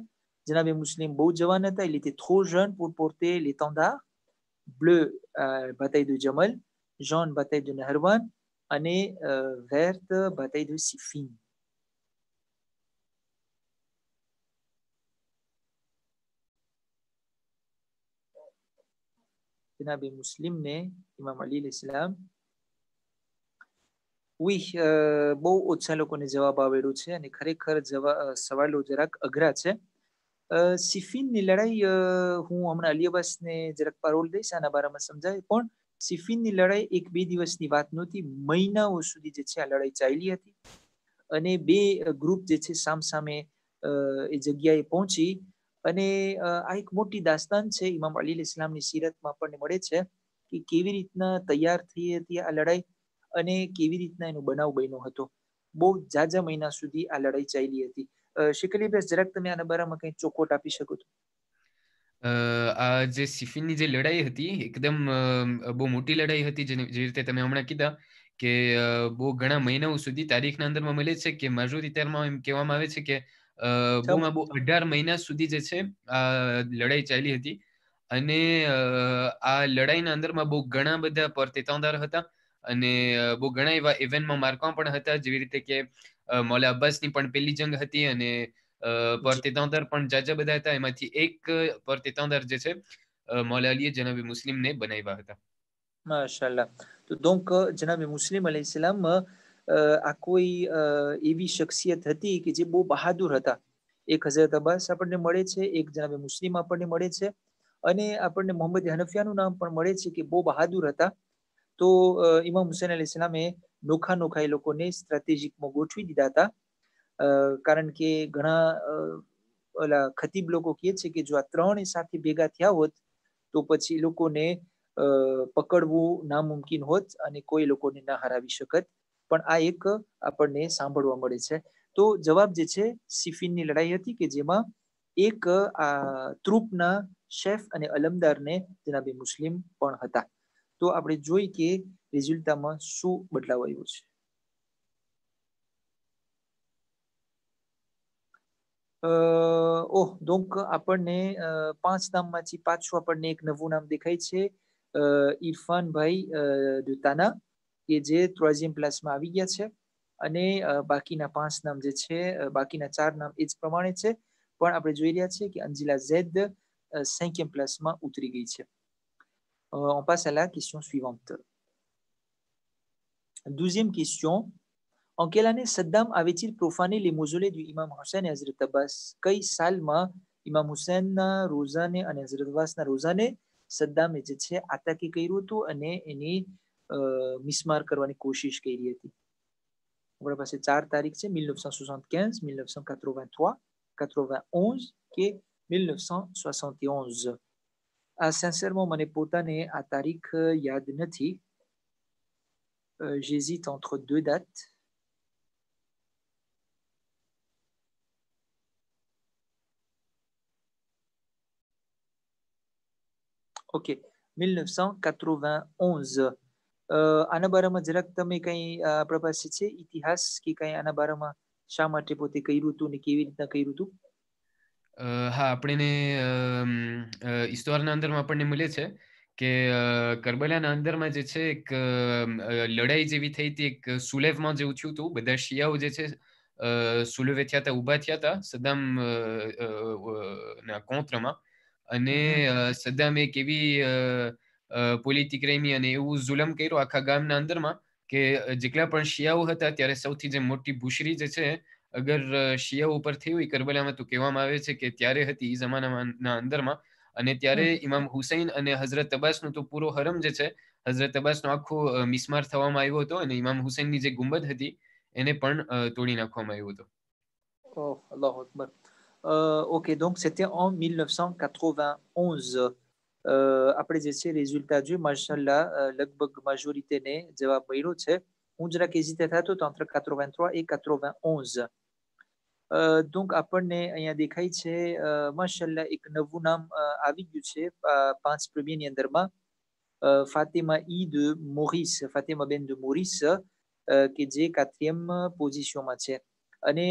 જનાબે મુસ્લિમ બહુ જવાન હતા, il était trop jeune pour porter l'étendard. bleu, bataille de Jamal. jaune, bataille de Nahrawan. અને verte, bataille de Siffin. જનાબે મુસ્લિમને ઇમામ અલી અલૈહિસ્સલામ oui, બહુ ઓછા લોકોને જવાબ આવેલો છે અને ખરેખર સવાલો જરાક અઘરા છે. સિફિનની લડાઈ હું હમણાં અલી અબ્બાસને જરાક પારોલ દઈશ આના બારામાં સમજાય, પણ સિફિનની લડાઈ એક બે દિવસની વાત નહોતી, મહિનાઓ સુધી જે છે આ લડાઈ ચાલી હતી અને બે ગ્રુપ જે છે સામસામે એ જગ્યાએ પહોંચી અને આ એક મોટી દાસ્તાન છે ઇમામ અલી અલૈહિસ્સલામની સીરતમાં આપણને મળે છે કે કેવી રીતના તૈયાર થઈ હતી આ લડાઈ અને કેવી રીતના એનો બનાવ બન્યો હતો. બહુ જાજા મહિના સુધી આ લડાઈ ચાલી હતી. શેખ અલી ભાઈ, જરાક તમે આના બારામાં કંઈ ચોખવટ આપી શકો છો? આ જે સિફિનની જે લડાઈ હતી એકદમ બહુ મોટી લડાઈ હતી, જે રીતે તમે હમણાં કીધા કે બહુ ઘણા મહિનાઓ સુધી તારીખના અંદરમાં મળે છે કે માજોરિટારમાં એમ કહેવામાં આવે છે કે બહુમાં બહુ 18 મહિના સુધી જે છે આ લડાઈ ચાલી હતી. અને આ લડાઈના અંદરમાં બહુ ઘણા બધા પરતેતાંદાર હતા અને બહુ ઘણા એવા ઇવેન્ટમાં માર્કવા પણ હતા, જેવી રીતે કે મૌલા અબ્બાસની પણ પહેલી જંગ હતી અને પરતેતાંદાર પણ જાજા બધા હતા. એમાંથી એક પરતેતાંદાર જે છે મૌલા અલીએ જનાબે મુસ્લિમને બનાવ્યા હતા. માશાલ્લાહ. તો donc જનાબે મુસ્લિમ અલૈહિસ્સલામ આ કોઈ એવી શખ્સિયત હતી કે જે બહુ બહાદુર હતા. એક હઝરત અબ્બાસ આપણને મળે છે, એક જનાબે મુસ્લિમ આપણને મળે છે અને આપણને મોહમ્મદ હનફિયાનું નામ પણ મળે છે કે બહુ બહાદુર હતા. તો ઇમામ હુસૈન અલૈહિસ્સલામે નોખા નોખા એ લોકોને સ્ટ્રેટેજિકમાં ગોઠવી દીધા હતા, કારણ કે ઘણા ઓલા ખતીબ લોકો કહે છે કે જો આ ત્રણ સાથે ભેગા થયા હોત તો પછી લોકોને પકડવું નામુમકિન હોત અને કોઈ લોકોને ના હરાવી શકત. પણ આ એક આપણને સાંભળવા મળે છે. તો જવાબ જે છે સિફિનની લડાઈ હતી કે જેમાં એક આ ટ્રુપના શેફ અને અલમદારને જનાબે મુસ્લિમ પણ હતા. તો આપણે જોઈ કે રિઝલ્ટમાં શું બદલાવ આવ્યો છે. donc આપણને 5 નામમાંથી પાછું આપણને એક નવું નામ દેખાય છે, ઇરફાનભાઈ de Tana, કે જે 3e પ્લેસમાં આવી ગયા છે અને બાકીના 5 નામ જે છે, બાકીના 4 નામ એ જ પ્રમાણે છે, પણ આપણે જોઈ રહ્યા છીએ કે અંજિલા ઝેડ 5e પ્લેસમાં ઉતરી ગઈ છે. On passe à la question suivante. 12e question. En quelle année Saddam avait-il profané les mausolées du Imam Hussein et Hazrat Abbas? કઈ સાલમાં ઇમામ હુસૈનના રોઝાને અને હઝરત અબ્બાસના રોઝાને સદ્દામે જે છે આતંકી કર્યું હતું અને એની મિસ્માર કરવાની કોશિશ કરી હતી? આપણા પાસે 4 તારીખ છે, 1975, 1983, 91 કે 1971. આ સિન્સિયરement મને પોતાને આ તારીખ યાદ નથી. J'hésite entre deux dates. Ok, 1991. આના બારામાં જરાક તમે કંઈ આપણા પાસે છે ઇતિહાસ કે કંઈ આના બારામાં શા માટે પોતે કર્યું હતું ને કેવી રીતના કર્યું હતું? હા, આપણને ઇસ્તવારના અંદરમાં આપણને મળે છે કે કરબલાના અંદરમાં જે છે એક લડાઈ જેવી થઈ હતી, એક સુલેવમાં જેવું થયું હતું. બધા શિયાઓ જે છે સુલેવે થયા હતા, ઊભા થયા હતા સદ્દામ ના કોંત્રમાં, અને સદ્દામે એક એવી પોલિટિક રેમી અને એવું જુલમ કર્યું આખા ગામના અંદરમાં કે જેટલા પણ શિયાઓ હતા ત્યારે સૌથી જે મોટી ભૂશરી જે છે અગર શિયાઓ ઉપર થઈ હોય કરબલામાં, તો કહેવામાં આવે છે કે ત્યારે હતી એ જમાનાના અંદરમાં. અને ત્યારે ઇમામ હુસૈન અને હઝરત અબ્બાસનો તો પૂરો હરમ જે છે, હઝરત અબ્બાસનો આખો મિસ્માર થવામાં આવ્યો હતો અને ઇમામ હુસૈનની જે ગુંબદ હતી એને પણ તોડી નાખવામાં આવ્યો હતો. Oh, Allahu Akbar. Ok, donc c'était en 1991. આપણે જે છે રિઝલ્ટ જોઈએ, માશાલ્લાહ લગભગ મેજોરિટીને જવાબ મળ્યો છે. હું જરાક હેઝિટેટ થતો તો entre 83 et 91. donc આપણને અહીંયા દેખાય છે માશાલ્લાહ એક નવું નામ આવી ગયું છે 5 પ્રીમિયરની અંદરમાં, ફાતિમા ઈ de Maurice, ફાતિમા બેન de Maurice, કે જે 4e પોઝિશનમાં છે. અને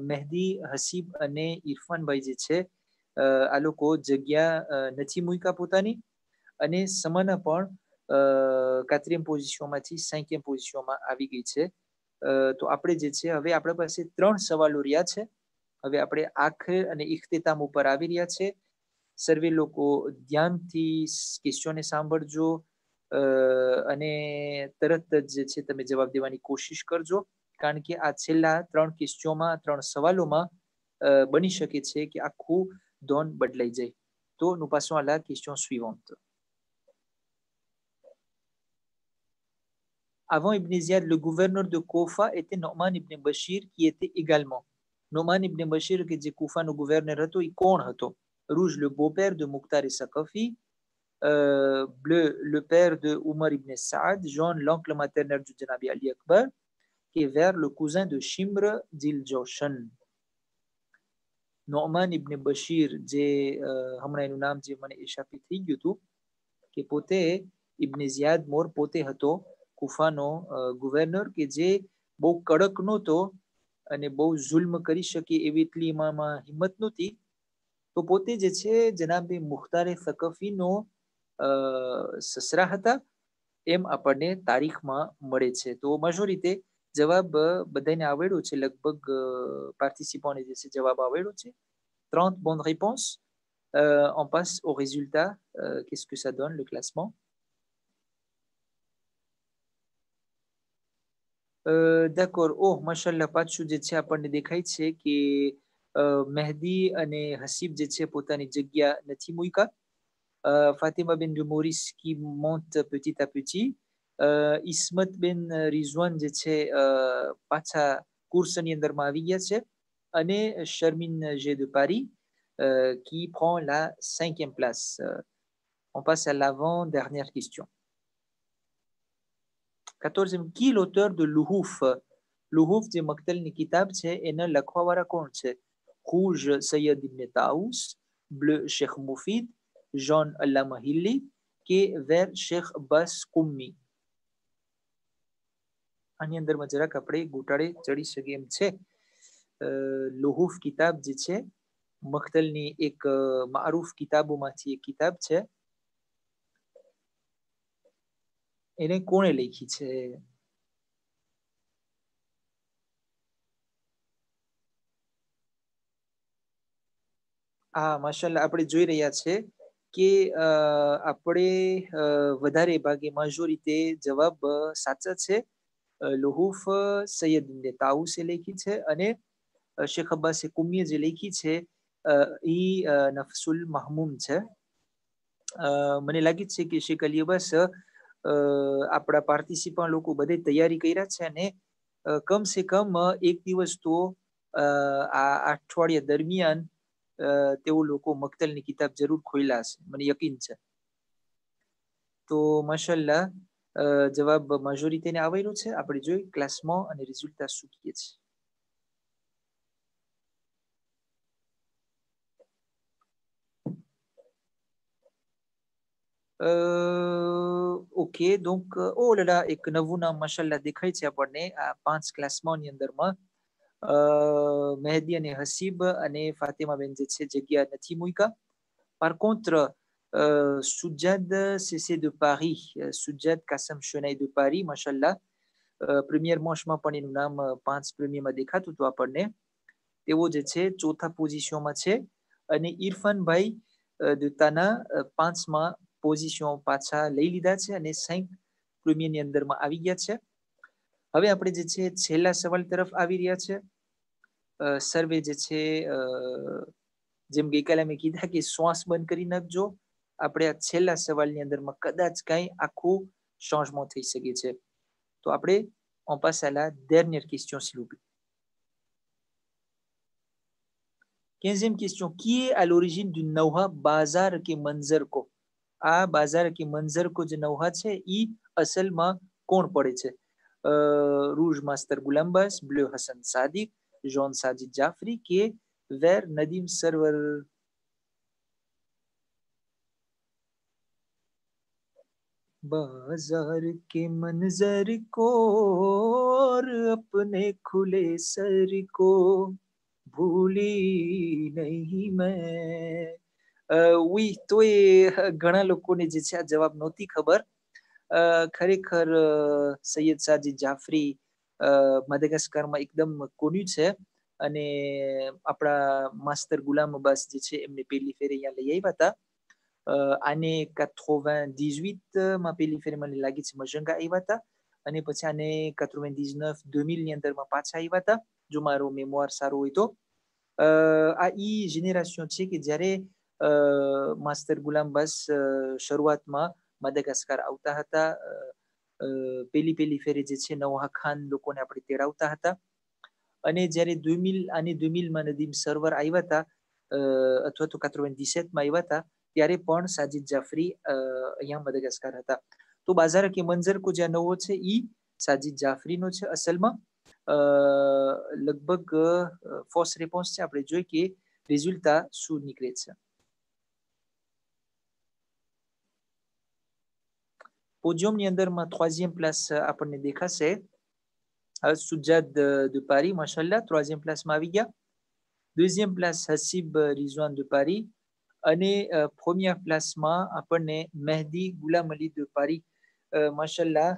મહેદી હસીબ અને ઇરફાનભાઈ જે છે આ લોકો જગ્યા નથી મૂક્યા પોતાની, અને સમાના પણ 4e પોઝિશનમાંથી 5e પોઝિશનમાં આવી ગઈ છે. તો આપણે જે છે હવે આપણા પાસે 3 સવાલો રહ્યા છે. હવે આપણે આખિર અને ઇખ્તિતામ ઉપર આવી રહ્યા છે. સર્વે લોકો ધ્યાનથી ક્વેશ્ચનને સાંભળજો અને તરત જ જે છે તમે જવાબ દેવાની કોશિશ કરજો, કારણ કે આ છેલ્લા 3 ક્વેશ્ચનમાં 3 સવાલોમાં બની શકે છે કે આખું ધોન બદલાઈ જાય. તો nous passons à la question suivante. avant Ibn Ziyad, le gouverneur de Koufa était Nu'man ibn Bashir, qui était également. Nu'man ibn Bashir, qui est Koufa, le gouverneur, il kon hato. Rouge, le beau-père de Mukhtar et Saqafi. Bleu, le père de Omar ibn Saad. Jaune, l'oncle maternel du Janabi Ali Akbar. Et vert, le cousin de Shimr d'Il Joshan. Nu'man ibn Bashir, જે હમણાં એનું નામ જે મને ઇશાફી થઈ ગયું હતું કે પોતે ઇબ્ન ઝિયાદ મોર પોતે હતો કુફાનો ગવર્નર કે જે બહુ કડક નહોતો અને બહુ જુલ્મ કરી શકે એવી એટલી એમાં હિંમત નહોતી તો પોતે જે છે જનાબે મુખ્તારે સકફીનો સસરા હતા એમ આપણને તારીખમાં મળે છે તો મજોરીતે જવાબ બધાને આવડ્યો છે લગભગ પાર્ટિસિપન્ટને જે છે જવાબ આવડ્યો છે 30 bonnes réponses. On passe au résultat. Qu'est-ce que ça donne, le classement? D'accord. Oh, mashallah, પાછું જે છે આપણને દેખાય છે કે મહેદી અને હસીબ જે છે પોતાની જગ્યા નથી મૂક્યા. Fatima Ben de Maurice qui monte petit à petit. Ismat Ben Rizwan જે છે પાછા કુર્સની અંદરમાં આવી ગયા છે. અને Sharmine G de Paris qui prend la 5e place. On passe à l'avant-dernière question. 14e. Qui est l'auteur de Luhuf? Luhuf જે મક્તલની કિતાબ છે એના લખવાવાળા કોણ છે? Rouge, Sayyid ibn Taous. Bleu, Sheikh Mufid. Jaune, Allama Hilli. કે vert, Sheikh Abbas Qummi. આની અંદરમાં જરાક આપણે ઘૂંટાડે ચડી શકે એમ છે. લુહુફ કિતાબ જે છે મખ્તલની એક મારૂફ કિતાબોમાંથી એક કિતાબ છે એને કોણે લખી છે માશાલ્લાહ આપણે જોઈ રહ્યા છે કે આપણે વધારે ભાગે મેજોરિટી જવાબ સાચા છે લુહુફ સૈયદ ઇબ્ન તાઉસે લખી છે અને શેખ અબ્બાસ કુમ્મીએ જે લખી છે એ નફસુલ mahmum છે મને લાગે છે કે શેખ અલી અબ્બાસ આપણા પાર્ટિસિપન્ટ લોકો બધે તૈયારી કર્યા છે અને કમ સે કમ એક દિવસ તો આ અઠવાડિયા દરમિયાન તેઓ લોકો મક્તલની કિતાબ જરૂર ખોલ્યા હશે મને યકીન છે તો માશાલ્લાહ જવાબ મેજોરિટીને આવેલું છે આપણે જોઈ ક્લાસમાં અને રિઝલ્ટ શું કહે છે okay donc oh là là એક નવું નામ માશાલ્લાહ દેખાય છે આપણને આ 5 ક્લાસમાંની અંદરમાં મહેદી અને હસીબ અને ફાતિમા બેન જે છે જગ્યા નથી મૂક્યા par contre Soujad CC de Paris Soujad Kassam Chenaille de Paris માશાલ્લાહ પ્રીમિયર મોશમાં પણ એનું નામ 5 પ્રીમિયરમાં દેખાતું હતું આપણને તેઓ જે છે ચોથા પોઝિશનમાં છે અને ઇરફાન ભાઈ દુતાના 5માં પોઝિશન પાછા લઈ લીધા છે અને 5 પ્રીમિયરની અંદરમાં આવી ગયા છે હવે આપણે જે છે છેલ્લા સવાલ તરફ આવી રહ્યા છે સર્વે જે છે જેમ ગઈકાલે મેં કીધા કે શ્વાસ બંધ કરી નાખજો આપણે આ છેલ્લા સવાલની અંદરમાં કદાચ કંઈ આખું ચેન્જમેન્ટ થઈ શકે છે તો આપણે on passe à la dernière question s'il vous plaît 15e question qui est à l'origine du Nauha Bazar ke manzar ko આ બાજાર કે મંઝર કો જે નૌહા છે ઈ અસલમાં કોણ પડે છે રૂજ માસ્ટર ગુલામબાસ બ્લુ હસન સાદિક જોન સાજિદ જાફરી કે વેર નદીમ સરવર बाजार के मंजर को और अपने खुले सर को भूली नहीं मैं oui તો એ ઘણા લોકોને જે છે આ જવાબ નહોતી ખબર ખરેખર સૈયદ સાજિદ જાફરી માદાગાસ્કરમાં એકદમ કોન્યુ છે અને આપણા માસ્ટર ગુલામ અબ્બાસ જે છે એમને પહેલી ફેરે અહીંયા લઈ આવ્યા હતા આને 98 માં પહેલી ફેરે મને લાગે છે મજંગા આવ્યા હતા અને પછી આને 99 2000 ની અંદરમાં પાછા આવ્યા હતા જો મારો મેમોર સારો હોય તો આ ઈ જેનેરેશન છે કે જ્યારે માસ્ટર ગુલામ બસ શરૂઆતમાં માદાગાસ્કર આવતા હતા પેલી ફેરે જે છે નવાહ ખાન લોકોને આપણે તેડાવતા હતા. અને જ્યારે 2000 માં નદીમ સર્વર આવ્યા હતા અથવા તો 97 માં આવ્યા હતા ત્યારે પણ સાજિદ જાફરી અહીંયા મદાગાસ્કર હતા. તો બાજારા કે મંજર કો જે નવો છે ઈ સાજિદ જાફરીનો છે અસલમાં. લગભગ ફર્સ્ટ રિસ્પોન્સ છે આપણે જોઈ કે રિઝલ્ટા શું નીકળે છે. પોડિયમની અંદરમાં 3e પ્લેસ આપણને દેખાશે. સુજાદ de Paris, માશાલ્લાહ 3e પ્લેસમાં આવી ગયા. 2e place Haseeb Rizwan de Paris અને પ્રીમિયર પ્લેસમાં આપણને મહેદી ગુલામ અલી de Paris. માશાલ્લાહ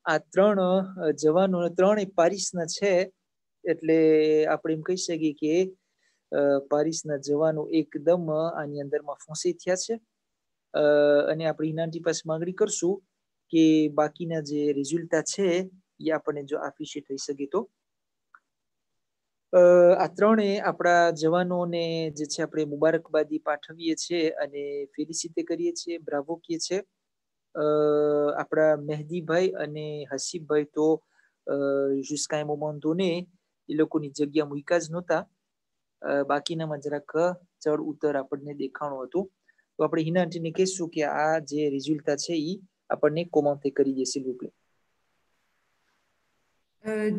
આ ત્રણ જવાનો ત્રણેય પારિસના છે એટલે આપણે એમ કહી શકીએ કે પારિસના જવાનો એકદમ આની અંદરમાં ફોંસી થયા છે. અને આપણે હિનાનથી પાસે માંગણી કરશું કે બાકીના જે રિઝલ્ટા છે એ આપણને જો આપીશે થઈ શકે તો. આ ત્રણે આપણા જવાનોને જે છે આપણે મુબારકબાદી પાઠવીએ છીએ અને ફેલિસિટે કરીએ છીએ, બ્રાવો કહીએ છીએ. આપણા મહેદીભાઈ અને હસીબભાઈ તો jusqu'à un moment donné એ લોકોની જગ્યા મૂક્યા જ નહોતા. બાકીનામાં જરાક ચડ ઉતર આપણને દેખાણું હતું. તો આપણે હિનાટીને કહીશું કે આ જે રિઝલ્ટા છે એ આપણને કોમેન્ટ કરી દે s'il vous plaît.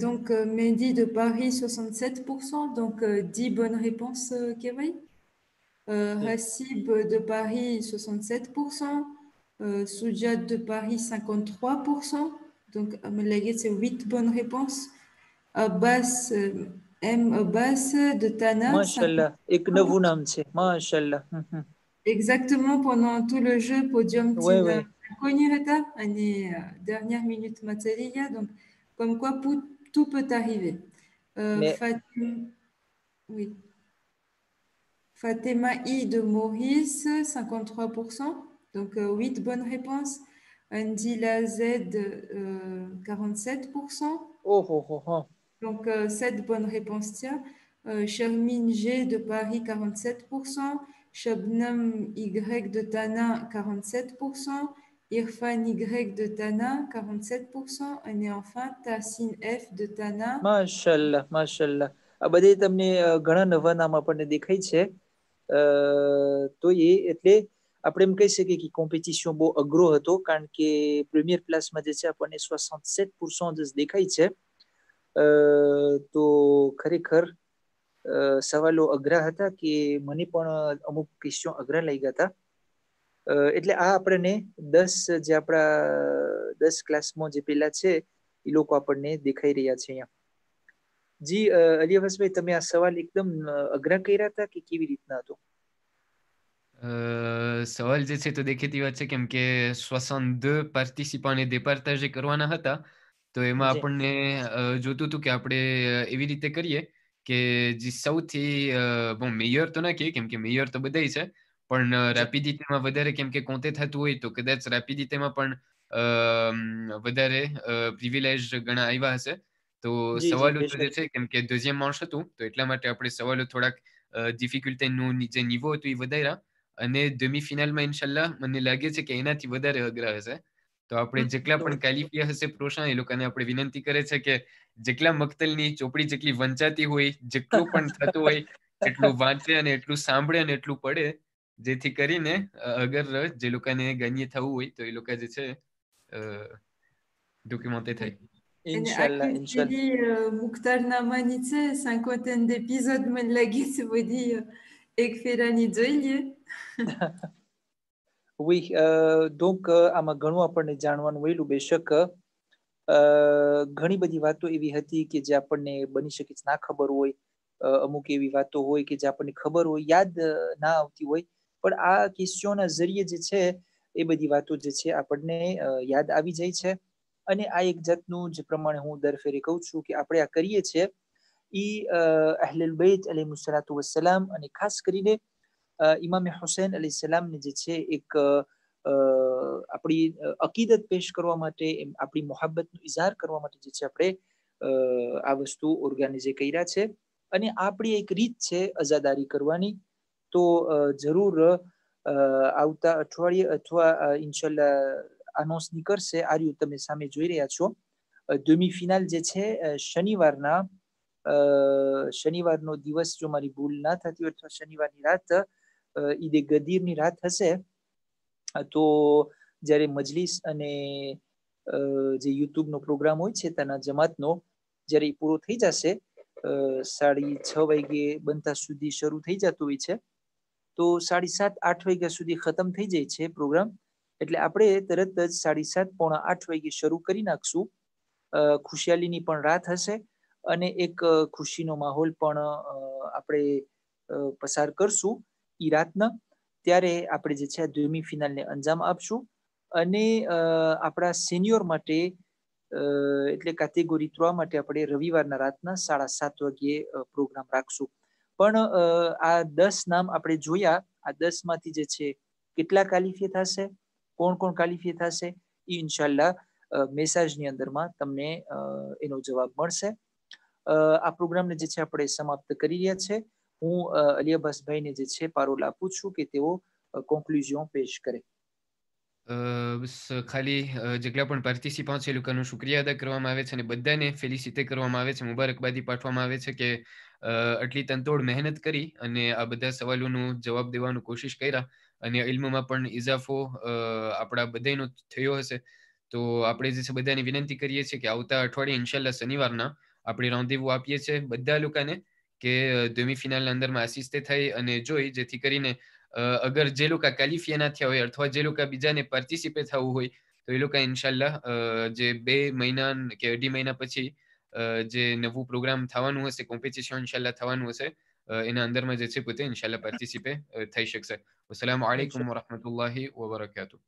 Donc, Mehdi de Paris, 67%, donc 10 bonnes réponses, Kévaï. Hassib de Paris, 67%. Soujad de Paris, 53%. Donc, Amelaguet, c'est 8 bonnes réponses. Abbas, M. Abbas de Tana. Mashallah, ek nouveau naam c'est. Mashallah. Exactement, pendant tout le jeu, podium, Ouais, tu ouais. connu l'année dernière minute Matsalia. Donc, comme quoi tout peut arriver. Mais... Oui. Fatima I de Maurice, 53%. Donc, 8 bonnes réponses. Andila Z, 47%. Donc, 7 bonnes réponses, tiens. Shermine G de Paris, 47%. Shabnam Y de Tana, 47%. Irfan Y de Tana, 47%. Et enfin, Tassin F de Tana. માશાલ્લાહ માશાલ્લાહ. આ બધે તમને ઘણા નવા નામ આપણને દેખાય છે. તો એ એટલે આપણે એમ કહી શકીએ કે કોમ્પિટિશન બહુ અઘરો હતો કારણ કે પ્રીમિયર ક્લાસમાં જે છે આપણને 67% જ દેખાય છે. તો ખરેખર સવાલો અઘરા હતા કે મને પણ અમુક ક્વેશ્ચન અઘરા લાગ્યા હતા. એટલે આ આપણને 10 જે આપણા 10 ક્લાસમાં જે પેલા છે એ લોકો આપણને દેખાઈ રહ્યા છે અહીંયા. જી અલી અવસભાઈ તમે આ સવાલ એકદમ અઘરા કર્યા હતા કે કેવી રીતના હતો? સવાલ જે છે તો દેખીતી વાત છે કેમ કે 62 પાર્ટિસિપન્ટને départager કરવાના હતા. તો એમાં આપણને જોતું હતું કે આપણે એવી રીતે કરીએ કે જે સૌથી bon meilleur તો ના કેમ કે meilleur તો બધાય છે પણ રેપિડિટીમાં વધારે કેમ કે કોંતે થતું હોય તો કદાચ રેપિડિટીમાં પણ વધારે પ્રિવિલેજ ઘણા આવ્યા હશે. તો સવાલો જે છે કેમ કે deuxième manche હતું તો એટલા માટે આપણે સવાલો થોડાક ડિફિકલ્ટીનું જે નિવો હતો એ વધાર્યા અને ડેમી ફિનાલમાં ઇન્શાલ્લાહ મને લાગે છે કે એનાથી વધારે અઘરા હશે. તો આપણે જેટલા પણ ક્વોલિફાય હશે પ્રોષા એ લોકોને આપણે વિનંતી કરે છે કે જેટલા મક્તલની ચોપડી જેટલી વંચાતી હોય જેટલું પણ થતું હોય એટલું વાંચે અને એટલું સાંભળે અને એટલું પડે જેથી કરીને અગર જે લોકોને ગણ્ય થવું હોય તો એ લોકો જે છે ડોક્યુમેન્ટે થાય. ઇન્શાલ્લાહ ઇન્શાલ્લાહ. Mukhtar Namani છે 50 d'épisodes મને લાગે છે બધી એક ફેરાની જોઈ લે. Oui, donc આમાં ઘણું આપણને જાણવાનું મળ્યું બેશક. ઘણી બધી વાતો એવી હતી કે જે આપણને બની શકે ના ખબર હોય. અમુક એવી વાતો હોય કે જે આપણને ખબર હોય યાદ ના આવતી હોય પણ આ કિસ્સાઓના જરીએ જે છે એ બધી વાતો જે છે આપણને યાદ આવી જાય છે. અને આ એક જાતનું જે પ્રમાણે હું દર ફેરે કહું છું કે આપણે આ કરીએ છીએ ઈ અહલુલ બૈત અલૈહિસ્સલાતુ વસ્સલામ અને ખાસ કરીને ઇમામ હુસૈન અલૈહિસ્સલામને જે છે એક આપણી અકીદત પેશ કરવા માટે આપણી મોહબ્બતનો ઇઝહાર કરવા માટે જે છે આપણે આ વસ્તુ ઓર્ગેનાઇઝ કર્યા છે અને આપણી એક રીત છે અઝાદારી કરવાની. તો જરૂર આવતા અઠવાડિયે અથવા ઇન્શાલ્લાહ અનાઉન્સ નીકળશે. આ રહ્યું તમે સામે જોઈ રહ્યા છો. ડેમી ફિનાલ જે છે શનિવારનો દિવસ, જો મારી ભૂલ ના થતી હોય, અથવા શનિવારની રાત ઈદે ગદીરની રાત હશે. તો જ્યારે મજલિસ અને જે યુટ્યુબનો પ્રોગ્રામ હોય છે તેના જમાતનો, જ્યારે પૂરો થઈ જશે 6:30 વાગે બનતા સુધી શરૂ થઈ જતું હોય છે, તો 7:30-8 વાગ્યા સુધી ખતમ થઈ જાય છે પ્રોગ્રામ. એટલે આપણે તરત જ 7:30-7:45 વાગે શરૂ કરી નાખશું. ખુશિયાલીની પણ રાત હશે અને એક ખુશીનો માહોલ પણ આપણે પસાર કરશું ઈ રાતના. ત્યારે આપણે જે છે આ ડેમી ફિનાલને અંજામ આપશું અને આપણા સિનિયર માટે એટલે કેટેગરી 3 માટે આપણે રવિવારના રાતના 7:30 વાગ્યે પ્રોગ્રામ રાખશું. પણ આ 10 નામ આપણે જોયા. આ 10 માંથી જે છે કેટલા ક્વોલિફાય થશે, કોણ કોણ ક્વોલિફાય થશે, એ ઇન્શાલ્લાહ મેસેજની અંદરમાં તમને એનો જવાબ મળશે. આ પ્રોગ્રામને જે છે આપણે સમાપ્ત કરી રહ્યા છે. હું અલી અબ્બાસભાઈને જે છે પારોલ આપું છું કે તેઓ કોન્ક્લુઝન પેશ કરે. બસ ખાલી જેટલા પણ પાર્ટિસિપન્ટ છે એ લોકોનો શુક્રિયા અદા કરવામાં આવે છે અને બધાને ફેલિસિટેટ કરવામાં આવે છે, મુબારકબાદી પાઠવવામાં આવે છે કે આટલી તનતોડ મહેનત કરી અને આ બધા સવાલોનો જવાબ દેવાનો કોશિશ કર્યા અને ઇલ્મમાં પણ ઇજાફો આપણા બધાનો થયો હશે. તો આપણે જે છે બધાને વિનંતી કરીએ છીએ કે આવતા અઠવાડિયે ઇન્શાલ્લાહ શનિવારના આપણે રાઉન્ડેવુ આપીએ છીએ બધા લોકોને કે ડેમી ફિનાલના અંદરમાં આસિસ્તે થઈ અને જોઈ, જેથી કરીને અગર જે લોકો ક્વોલિફાય ના થયા હોય અથવા જે લોકો બીજાને પાર્ટિસિપેટ થવું હોય તો એ લોકો ઇન્શાલ્લાહ જે 2 મહિના કે 2.5 મહિના પછી જે નવું પ્રોગ્રામ થવાનું હશે, કોમ્પિટિશન ઇન્શાલ્લાહ થવાનું હશે, એના અંદરમાં જે છે પોતે ઇન્શાલ્લાહ પાર્ટિસિપેટ થઈ શકશે. અસ્સલામુ અલૈકુમ વરહમતુલ્લાહિ વબરકાતુહુ.